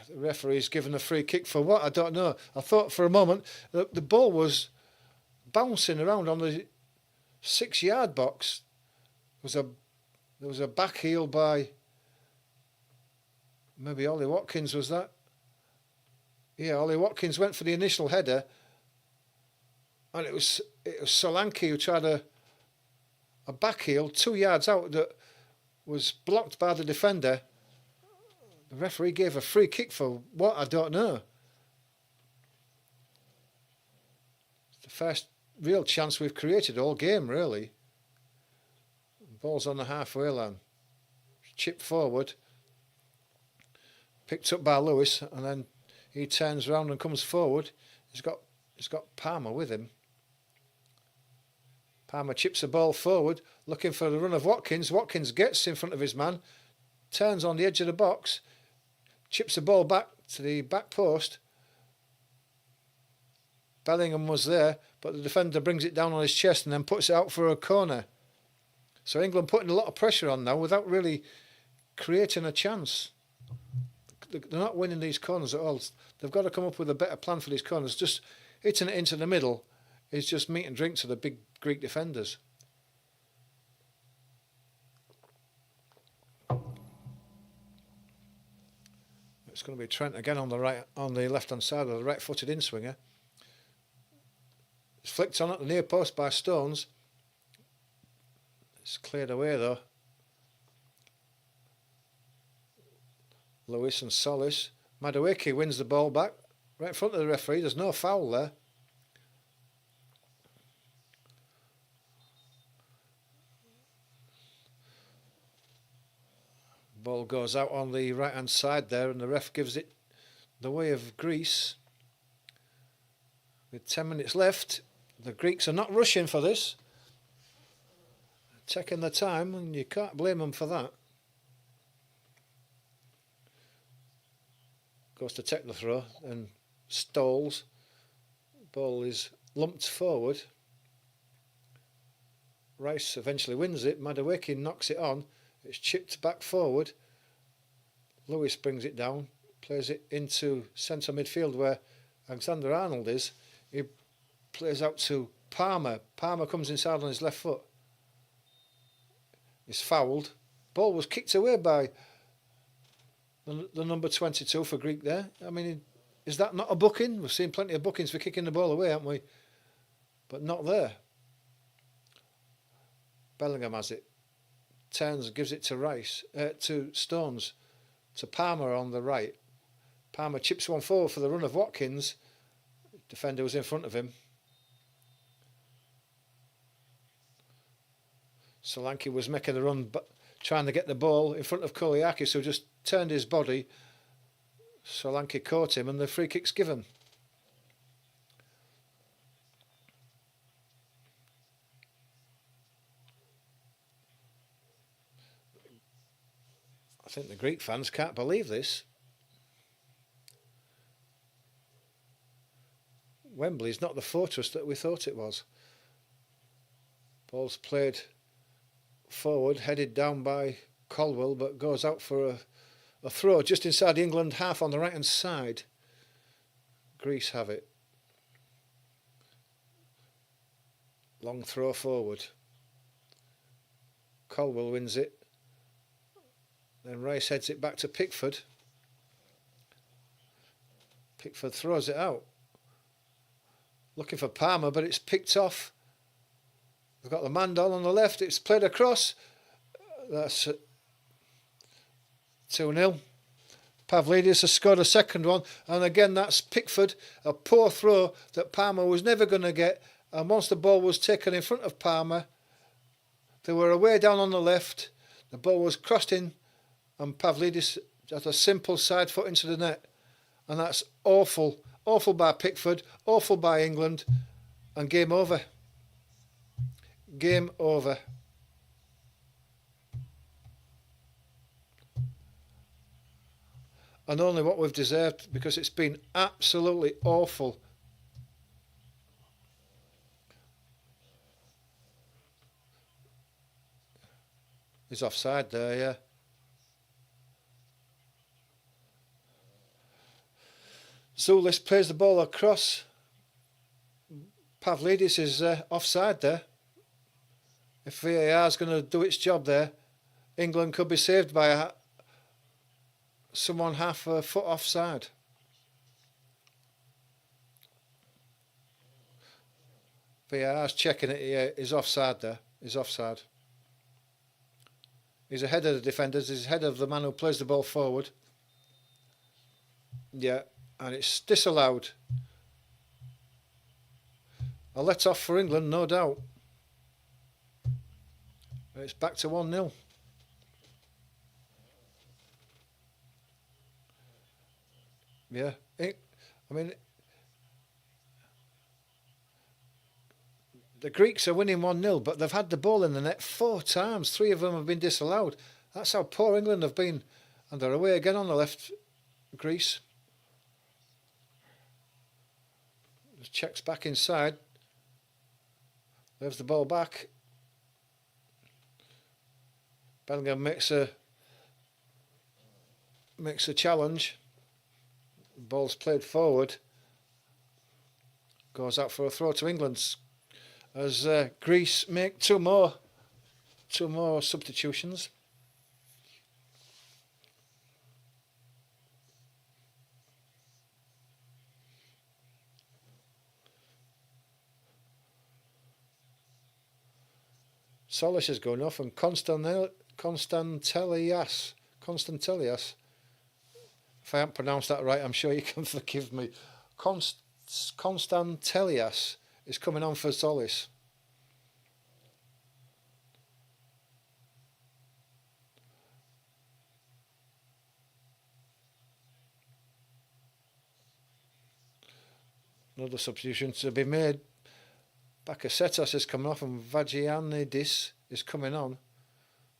the referee's given a free kick for what? I don't know. I thought for a moment that the ball was bouncing around on the 6-yard box. There was a back heel by maybe Ollie Watkins, was that? Yeah, Ollie Watkins went for the initial header, and it was Solanke who tried to a back heel 2 yards out that was blocked by the defender. The referee gave a free kick for what, I don't know. It's the first real chance we've created all game, really. Ball's on the halfway line. Chipped forward. Picked up by Lewis, and then he turns round and comes forward. He's got Palmer with him. Palmer chips the ball forward, looking for the run of Watkins. Watkins gets in front of his man, turns on the edge of the box, chips the ball back to the back post. Bellingham was there, but the defender brings it down on his chest and then puts it out for a corner. So England putting a lot of pressure on now without really creating a chance. They're not winning these corners at all. They've got to come up with a better plan for these corners. Just hitting it into the middle is just meat and drink to the big Greek defenders. It's going to be Trent again on the left-hand side of the right-footed in-swinger. It's flicked on at the near post by Stones. It's cleared away though. Lewis and Solis. Madueke wins the ball back right in front of the referee. There's no foul there. Ball goes out on the right hand side there, and the ref gives it the way of Greece. With 10 minutes left, the Greeks are not rushing for this. Taking their time, and you can't blame them for that. Goes to take the throw and stalls. Ball is lumped forward. Rice eventually wins it. Madueke knocks it on. It's chipped back forward. Lewis brings it down, plays it into centre midfield where Alexander Arnold is. He plays out to Palmer. Palmer comes inside on his left foot. He's fouled. Ball was kicked away by the number 22 for Greek there. I mean, is that not a booking? We've seen plenty of bookings for kicking the ball away, haven't we? But not there. Bellingham has it. Turns, gives it to Rice, to Stones, to Palmer on the right. Palmer chips one forward for the run of Watkins. Defender was in front of him. Solanke was making the run, but trying to get the ball in front of Koliakis, who just turned his body. Solanke caught him, and the free kick's given. I think the Greek fans can't believe this. Wembley's not the fortress that we thought it was. Ball's played forward, headed down by Colwell, but goes out for a throw just inside the England half on the right hand side. Greece have it. Long throw forward. Colwell wins it. Then Rice heads it back to Pickford. Pickford throws it out. Looking for Palmer, but it's picked off. They've got the man down on the left. It's played across. That's 2-0. Pavlidis has scored a second one. And again, that's Pickford. A poor throw that Palmer was never going to get. And once the ball was taken in front of Palmer, they were away down on the left. The ball was crossed in. And Pavlidis had a simple side foot into the net. And that's awful. Awful by Pickford. Awful by England. And game over. Game over. And only what we've deserved, because it's been absolutely awful. He's offside there, yeah. Zulis plays the ball across. Pavlidis is offside there. If VAR is going to do its job there, England could be saved by someone half a foot offside. VAR's checking it. Yeah, he's offside there. He's offside. He's ahead of the defenders. He's ahead of the man who plays the ball forward. Yeah, and it's disallowed. A let off for England, no doubt. It's back to 1-0. Yeah, I mean, the Greeks are winning 1-0, but they've had the ball in the net 4 times. 3 of them have been disallowed. That's how poor England have been. And they're away again on the left, Greece. Checks back inside. There's the ball back. Bellingham makes a challenge. Ball's played forward. Goes out for a throw to England as Greece make two more substitutions. Solis is going off, and Konstantelias. If I haven't pronounced that right, I'm sure you can forgive me. Konstantelias is coming on for Solis. Another substitution to be made. Bakasetas is coming off and Vagianidis is coming on.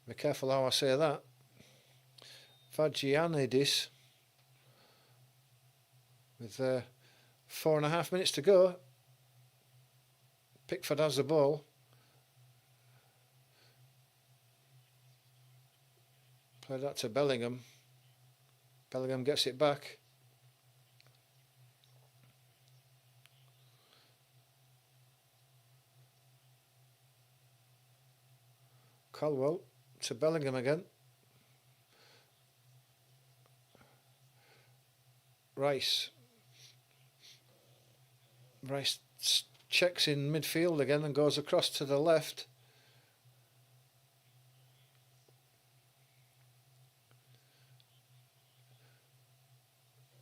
Be careful how I say that. Vagianidis with 4.5 minutes to go. Pickford has the ball. Play that to Bellingham. Bellingham gets it back. Colwell to Bellingham again. Rice checks in midfield again and goes across to the left.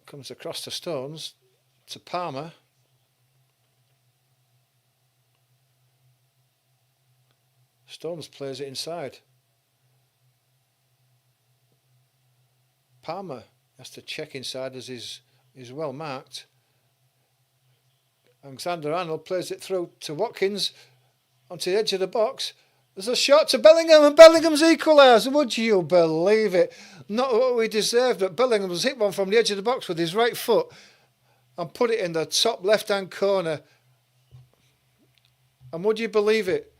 Comes across to Stones, to Palmer. Stones plays it inside. Palmer has to check inside as he's well marked. Alexander-Arnold plays it through to Watkins onto the edge of the box. There's a shot to Bellingham and Bellingham's equalised. Would you believe it? Not what we deserved, but Bellingham's hit one from the edge of the box with his right foot and put it in the top left-hand corner. And would you believe it?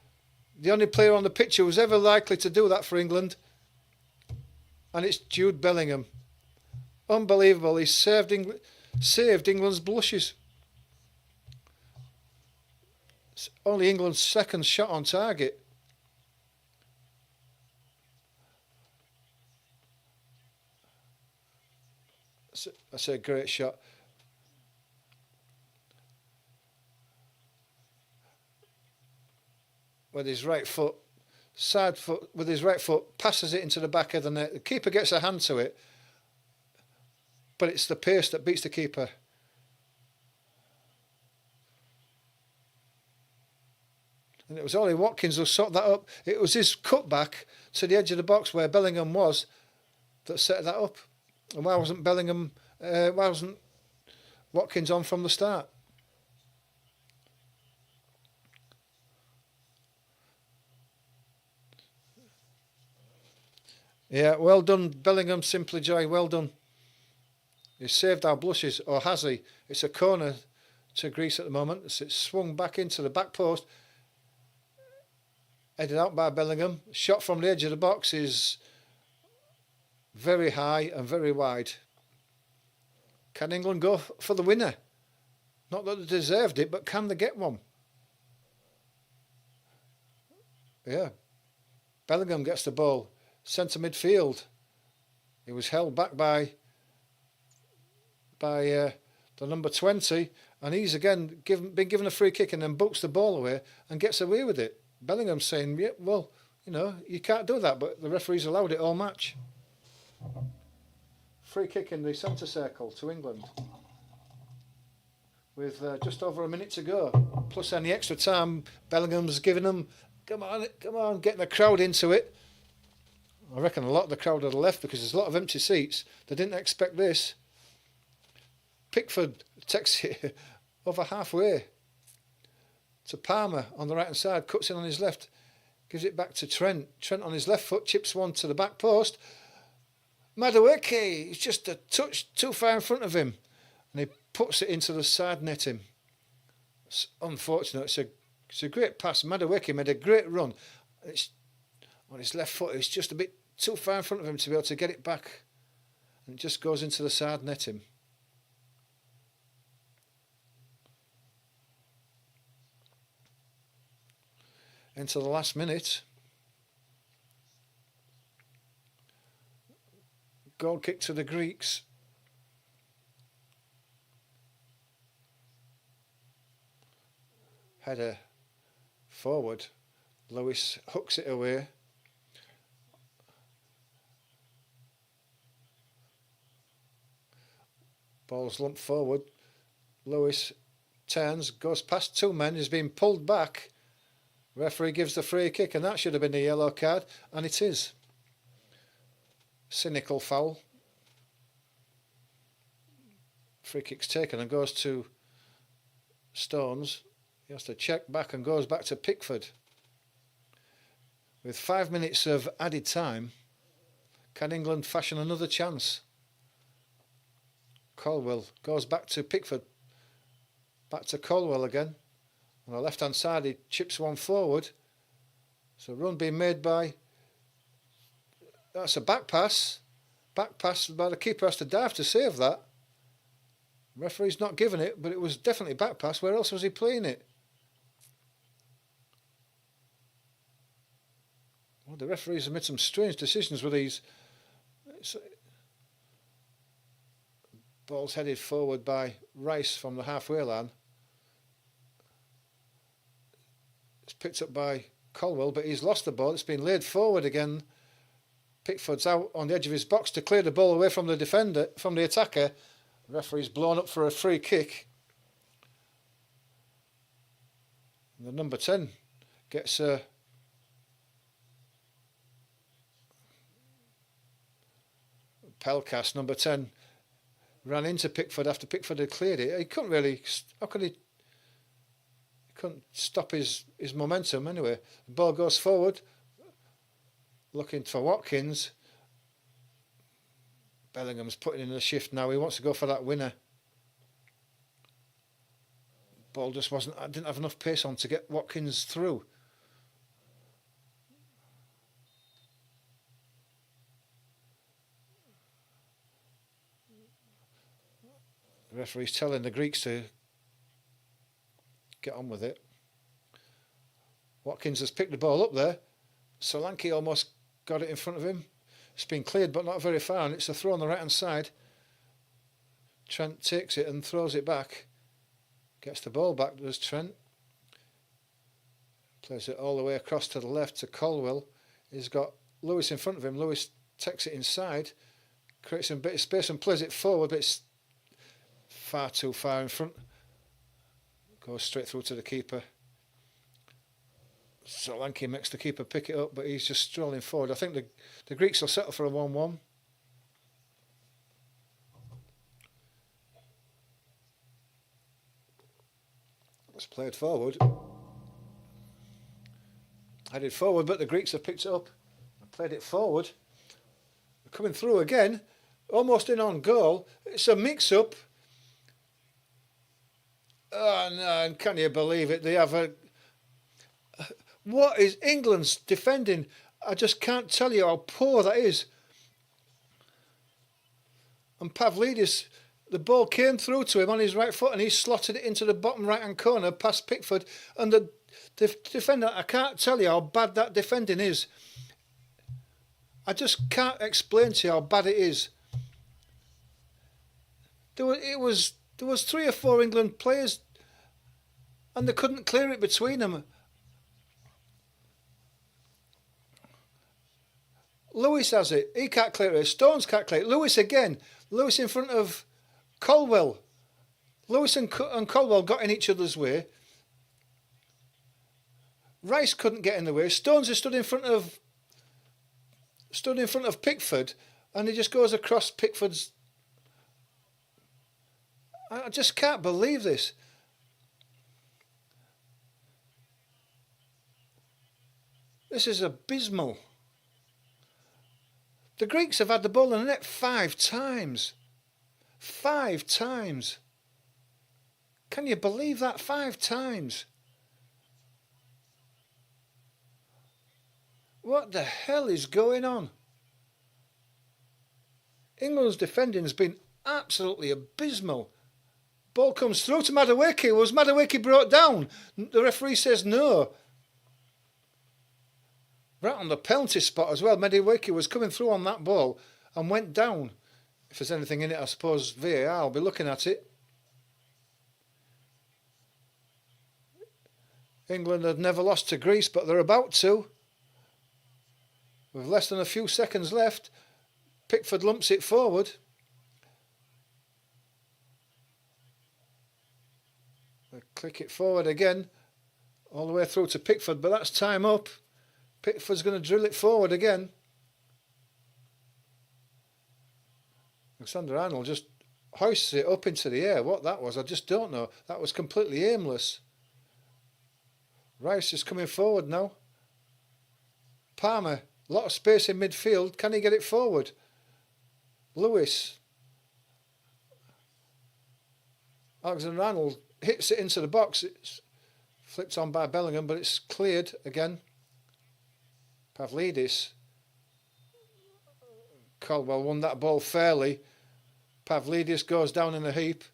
The only player on the pitch who was ever likely to do that for England. And it's Jude Bellingham. Unbelievable. He saved England's blushes. It's only England's second shot on target. That's a great shot. With his right foot, side foot, with his right foot, passes it into the back of the net. The keeper gets a hand to it, but it's the pace that beats the keeper. And it was Ollie Watkins who sought that up. It was his cutback to the edge of the box where Bellingham was that set that up. And why wasn't Watkins on from the start? Yeah, well done, Bellingham, simply joy, well done. He's saved our blushes, or has he? It's a corner to Greece at the moment. It's swung back into the back post. Headed out by Bellingham. Shot from the edge of the box is very high and very wide. Can England go for the winner? Not that they deserved it, but can they get one? Yeah. Bellingham gets the ball. Centre midfield. He was held back by the number 20, and he's again been given a free kick and then books the ball away and gets away with it. Bellingham saying, yeah, well, You know, you can't do that, but the referees allowed it all match. Free kick in the centre circle to England with just over a minute to go. Plus any extra time Bellingham's giving them. Come on, getting the crowd into it. I reckon a lot of the crowd had left because there's a lot of empty seats. They didn't expect this. Pickford takes it over halfway to Palmer on the right hand side, cuts in on his left, gives it back to Trent. Trent on his left foot chips one to the back post. Madueke, he's just a touch too far in front of him, and he puts it into the side netting. It's unfortunate. It's a great pass. Madueke made a great run. It's on his left foot. It's just a bit too far in front of him to be able to get it back, and it just goes into the side netting. Into the last minute. Goal kick to the Greeks. Header forward. Lewis hooks it away. Ball's lumped forward. Lewis turns, goes past two men, is being pulled back. Referee gives the free kick, and that should have been a yellow card, and it is. Cynical foul. Free kick's taken and goes to Stones. He has to check back and goes back to Pickford. With 5 minutes of added time, can England fashion another chance? Colwell goes back to Pickford. Back to Colwell again. On the left hand side, he chips one forward. So run being made by... That's a back pass. Back pass by the keeper, has to dive to save that. Referee's not given it, but it was definitely back pass. Where else was he playing it? Well, the referees have made some strange decisions with these. Ball's headed forward by Rice from the halfway line. It's picked up by Colwell, but he's lost the ball. It's been laid forward again. Pickford's out on the edge of his box to clear the ball away from the defender, from the attacker. The referee's blown up for a free kick. And the number 10 gets a Pelkas, number 10, ran into Pickford after Pickford had cleared it. He couldn't really, how could he couldn't stop his momentum anyway. The ball goes forward, looking for Watkins. Bellingham's putting in the shift now. He wants to go for that winner. Ball just didn't have enough pace on to get Watkins through. The referee's telling the Greeks to get on with it. Watkins has picked the ball up there. Solanke almost got it in front of him. It's been cleared but not very far, and it's a throw on the right hand side. Trent takes it and throws it back. Gets the ball back. There's Trent. Plays it all the way across to the left to Colwell. He's got Lewis in front of him. Lewis takes it inside, creates a bit of space and plays it forward, but it's far too far in front. Goes straight through to the keeper. Solanke makes the keeper pick it up, but he's just strolling forward. I think the Greeks will settle for a 1-1. It's played forward. Headed forward, but the Greeks have picked it up and played it forward. They're coming through again, almost in on goal. It's a mix-up. Oh no, and can you believe it? They have a... What is England's defending? I just can't tell you how poor that is. And Pavlidis, the ball came through to him on his right foot and he slotted it into the bottom right-hand corner past Pickford. And the defender, I can't tell you how bad that defending is. I just can't explain to you how bad it is. There was 3 or 4 England players and they couldn't clear it between them. Lewis has it. He can't clear it. Stones can't clear it. Lewis again. Lewis in front of Colwell. Lewis and Colwell got in each other's way. Rice couldn't get in the way. Stones has stood in front of Pickford, and he just goes across Pickford's. I just can't believe this. This is abysmal. The Greeks have had the ball in the net 5 times. 5 times. Can you believe that? 5 times. What the hell is going on? England's defending has been absolutely abysmal. Ball comes through to Madueke. Was Madueke brought down? The referee says no. Right on the penalty spot as well. Madueke was coming through on that ball and went down. If there's anything in it, I suppose VAR will be looking at it. England had never lost to Greece, but they're about to. With less than a few seconds left, Pickford lumps it forward. They click it forward again, all the way through to Pickford, but that's time up. Pickford's going to drill it forward again. Alexander-Arnold just hoists it up into the air. What that was, I just don't know. That was completely aimless. Rice is coming forward now. Palmer, a lot of space in midfield. Can he get it forward? Lewis. Alexander-Arnold hits it into the box. It's flipped on by Bellingham, but it's cleared again. Pavlidis. Caldwell won that ball fairly. Pavlidis goes down in a heap.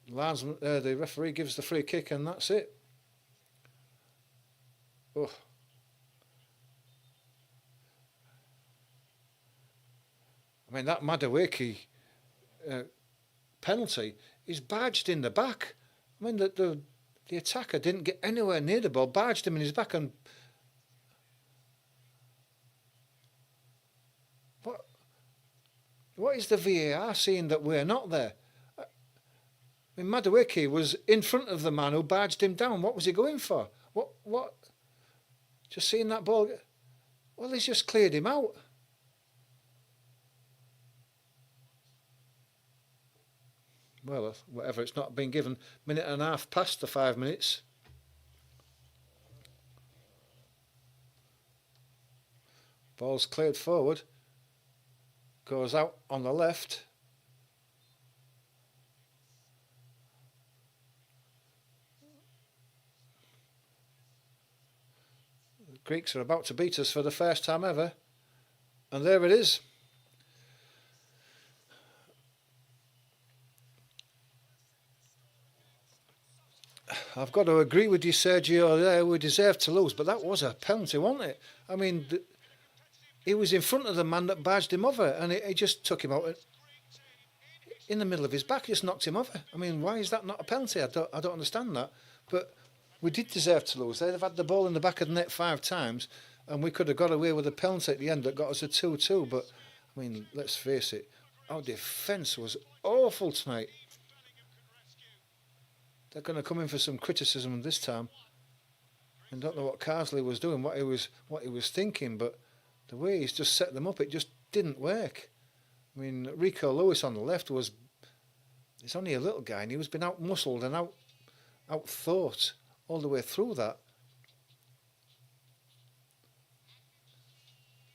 The referee gives the free kick, and that's it. Oh. I mean, that Madueke penalty is barged in the back. I mean, the attacker didn't get anywhere near the ball, barged him in his back, and what is the VAR seeing that we're not there? I mean, Madueke was in front of the man who barged him down. What was he going for? What? Just seeing that ball? Well, he's just cleared him out. Well, whatever, it's not been given. Minute and a half past the 5 minutes. Ball's cleared forward. Goes out on the left. The Greeks are about to beat us for the first time ever. And there it is. I've got to agree with you, Sergio, there. We deserved to lose, but that was a penalty, wasn't it? I mean, he was in front of the man that barged him over, and he just took him out in the middle of his back, just knocked him over. I mean, why is that not a penalty? I don't understand that. But we did deserve to lose. They'd have had the ball in the back of the net 5 times, and we could have got away with a penalty at the end that got us a 2-2. But, I mean, let's face it, our defence was awful tonight. They're going to come in for some criticism this time. I don't know what Carsley was doing, what he was thinking, but the way he's just set them up, it just didn't work. I mean, Rico Lewis on the left he's only a little guy, and he was been out-muscled and out-thought all the way through that.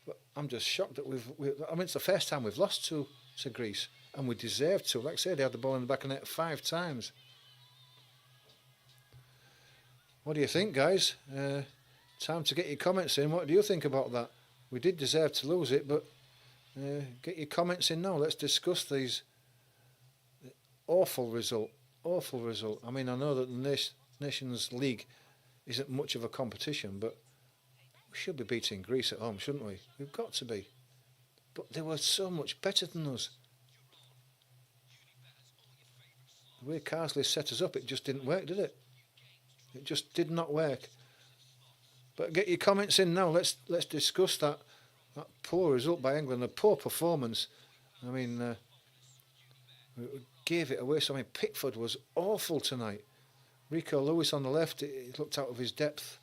But I'm just shocked that I mean, it's the first time we've lost to Greece, and we deserved to. Like I said, they had the ball in the back of the net 5 times. What do you think, guys? Time to get your comments in. What do you think about that? We did deserve to lose it, but get your comments in now. Let's discuss these. Awful result. Awful result. I mean, I know that the Nations League isn't much of a competition, but we should be beating Greece at home, shouldn't we? We've got to be. But they were so much better than us. The way Carsley set us up, it just didn't work, did it? It just did not work. But get your comments in now. Let's discuss that. That poor result by England, a poor performance. I mean, we gave it away. So I mean, Pickford was awful tonight. Rico Lewis on the left, he looked out of his depth.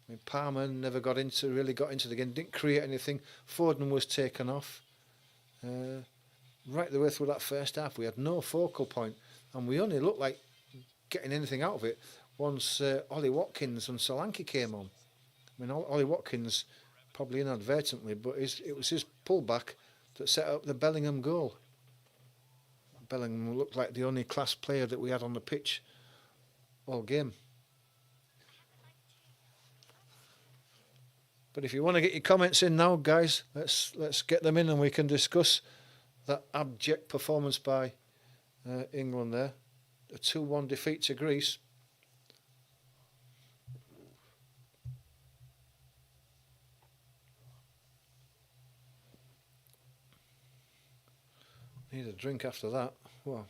I mean, Palmer never really got into the game, didn't create anything. Foden was taken off. Right the way through that first half, we had no focal point, and we only looked like getting anything out of it once Ollie Watkins and Solanke came on. I mean, Ollie Watkins, probably inadvertently, but it was his pullback that set up the Bellingham goal. Bellingham looked like the only class player that we had on the pitch all game. But if you want to get your comments in now, guys, let's get them in and we can discuss that abject performance by England there. A 2-1 defeat to Greece. Need a drink after that. Wow.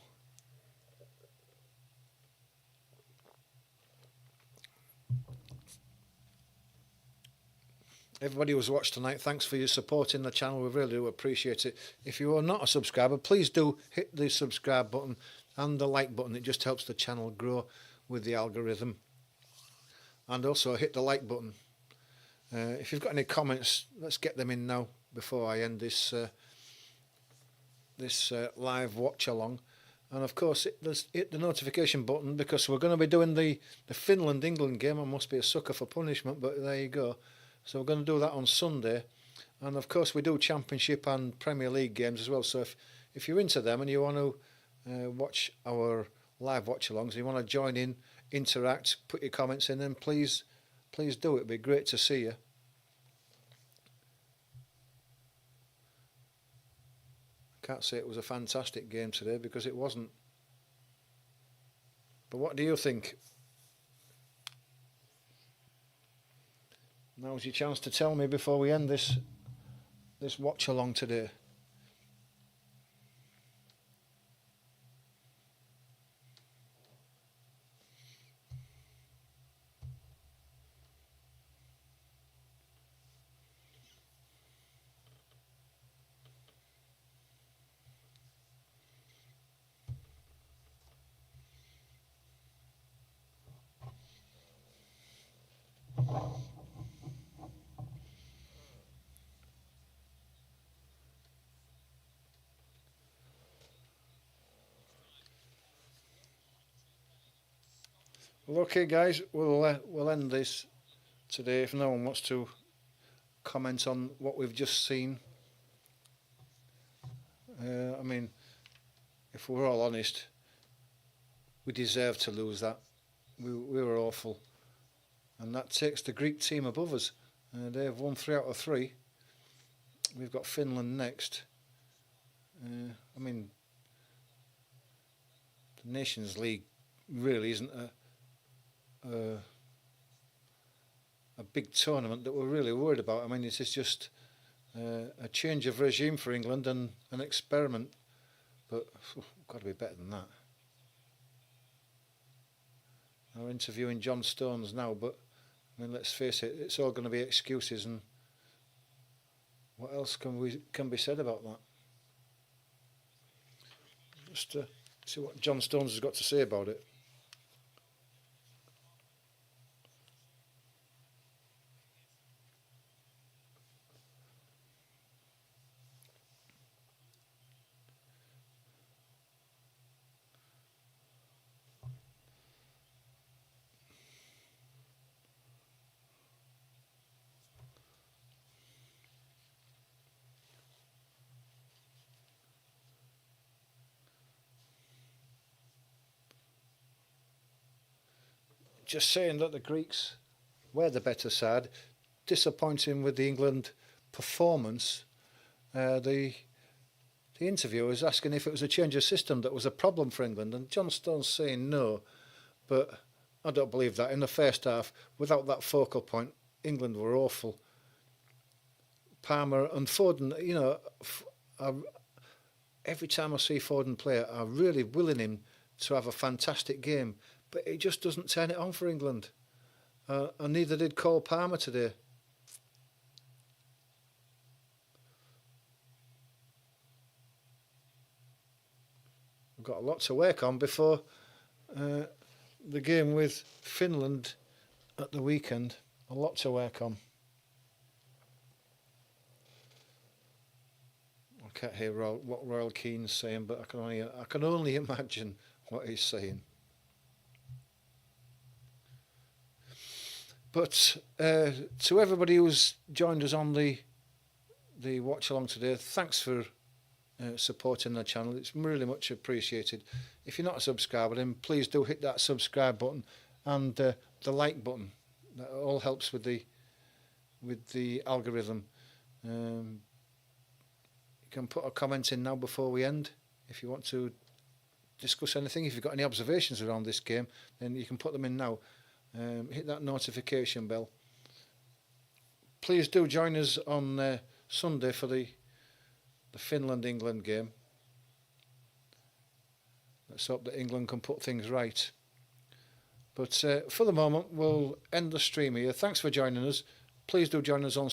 Everybody who's watched tonight, thanks for your support in the channel. We really do appreciate it. If you are not a subscriber, please do hit the subscribe button and the like button. It just helps the channel grow with the algorithm. And also hit the like button. If you've got any comments, let's get them in now before I end this live watch along. And of course, hit the notification button because we're going to be doing the Finland-England game. I must be a sucker for punishment, but there you go. So we're going to do that on Sunday. And of course, we do Championship and Premier League games as well. So if you're into them and you want to watch our live watch-alongs, you want to join in, interact, put your comments in, then please do. It'd be great to see you. Can't say it was a fantastic game today because it wasn't. But what do you think? Now's your chance to tell me before we end this watch along today. Well, okay, guys, we'll end this today. If no one wants to comment on what we've just seen, I mean, if we're all honest, we deserve to lose that. We were awful, and that takes the Greek team above us. They've won 3 out of 3. We've got Finland next. I mean, the Nations League really isn't a big tournament that we're really worried about. I mean, this is just a change of regime for England and an experiment, but we've got to be better than that. We're interviewing John Stones now, but I mean, let's face it, it's all going to be excuses, and what else can be said about that? Just to see what John Stones has got to say about it. Just saying that the Greeks were the better side. Disappointing with the England performance. The interviewer was asking if it was a change of system that was a problem for England, and John Stones saying no, but I don't believe that. In the first half, without that focal point, England were awful. Palmer and Foden, you know, every time I see Foden play, I'm really willing him to have a fantastic game, but he just doesn't turn it on for England. And neither did Cole Palmer today. got a lot to work on before the game with Finland at the weekend. A lot to work on. I can't hear what Royal Keane's saying, but I can only imagine what he's saying. But to everybody who's joined us on the watch along today, thanks for supporting the channel. It's really much appreciated. If you're not a subscriber, then please do hit that subscribe button and the like button. That all helps with the algorithm. You can put a comment in now before we end if you want to discuss anything. If you've got any observations around this game, then you can put them in now. Hit that notification bell. Please do join us on Sunday for the Finland-England game. Let's hope that England can put things right. But for the moment, we'll end the stream here. Thanks for joining us. Please do join us on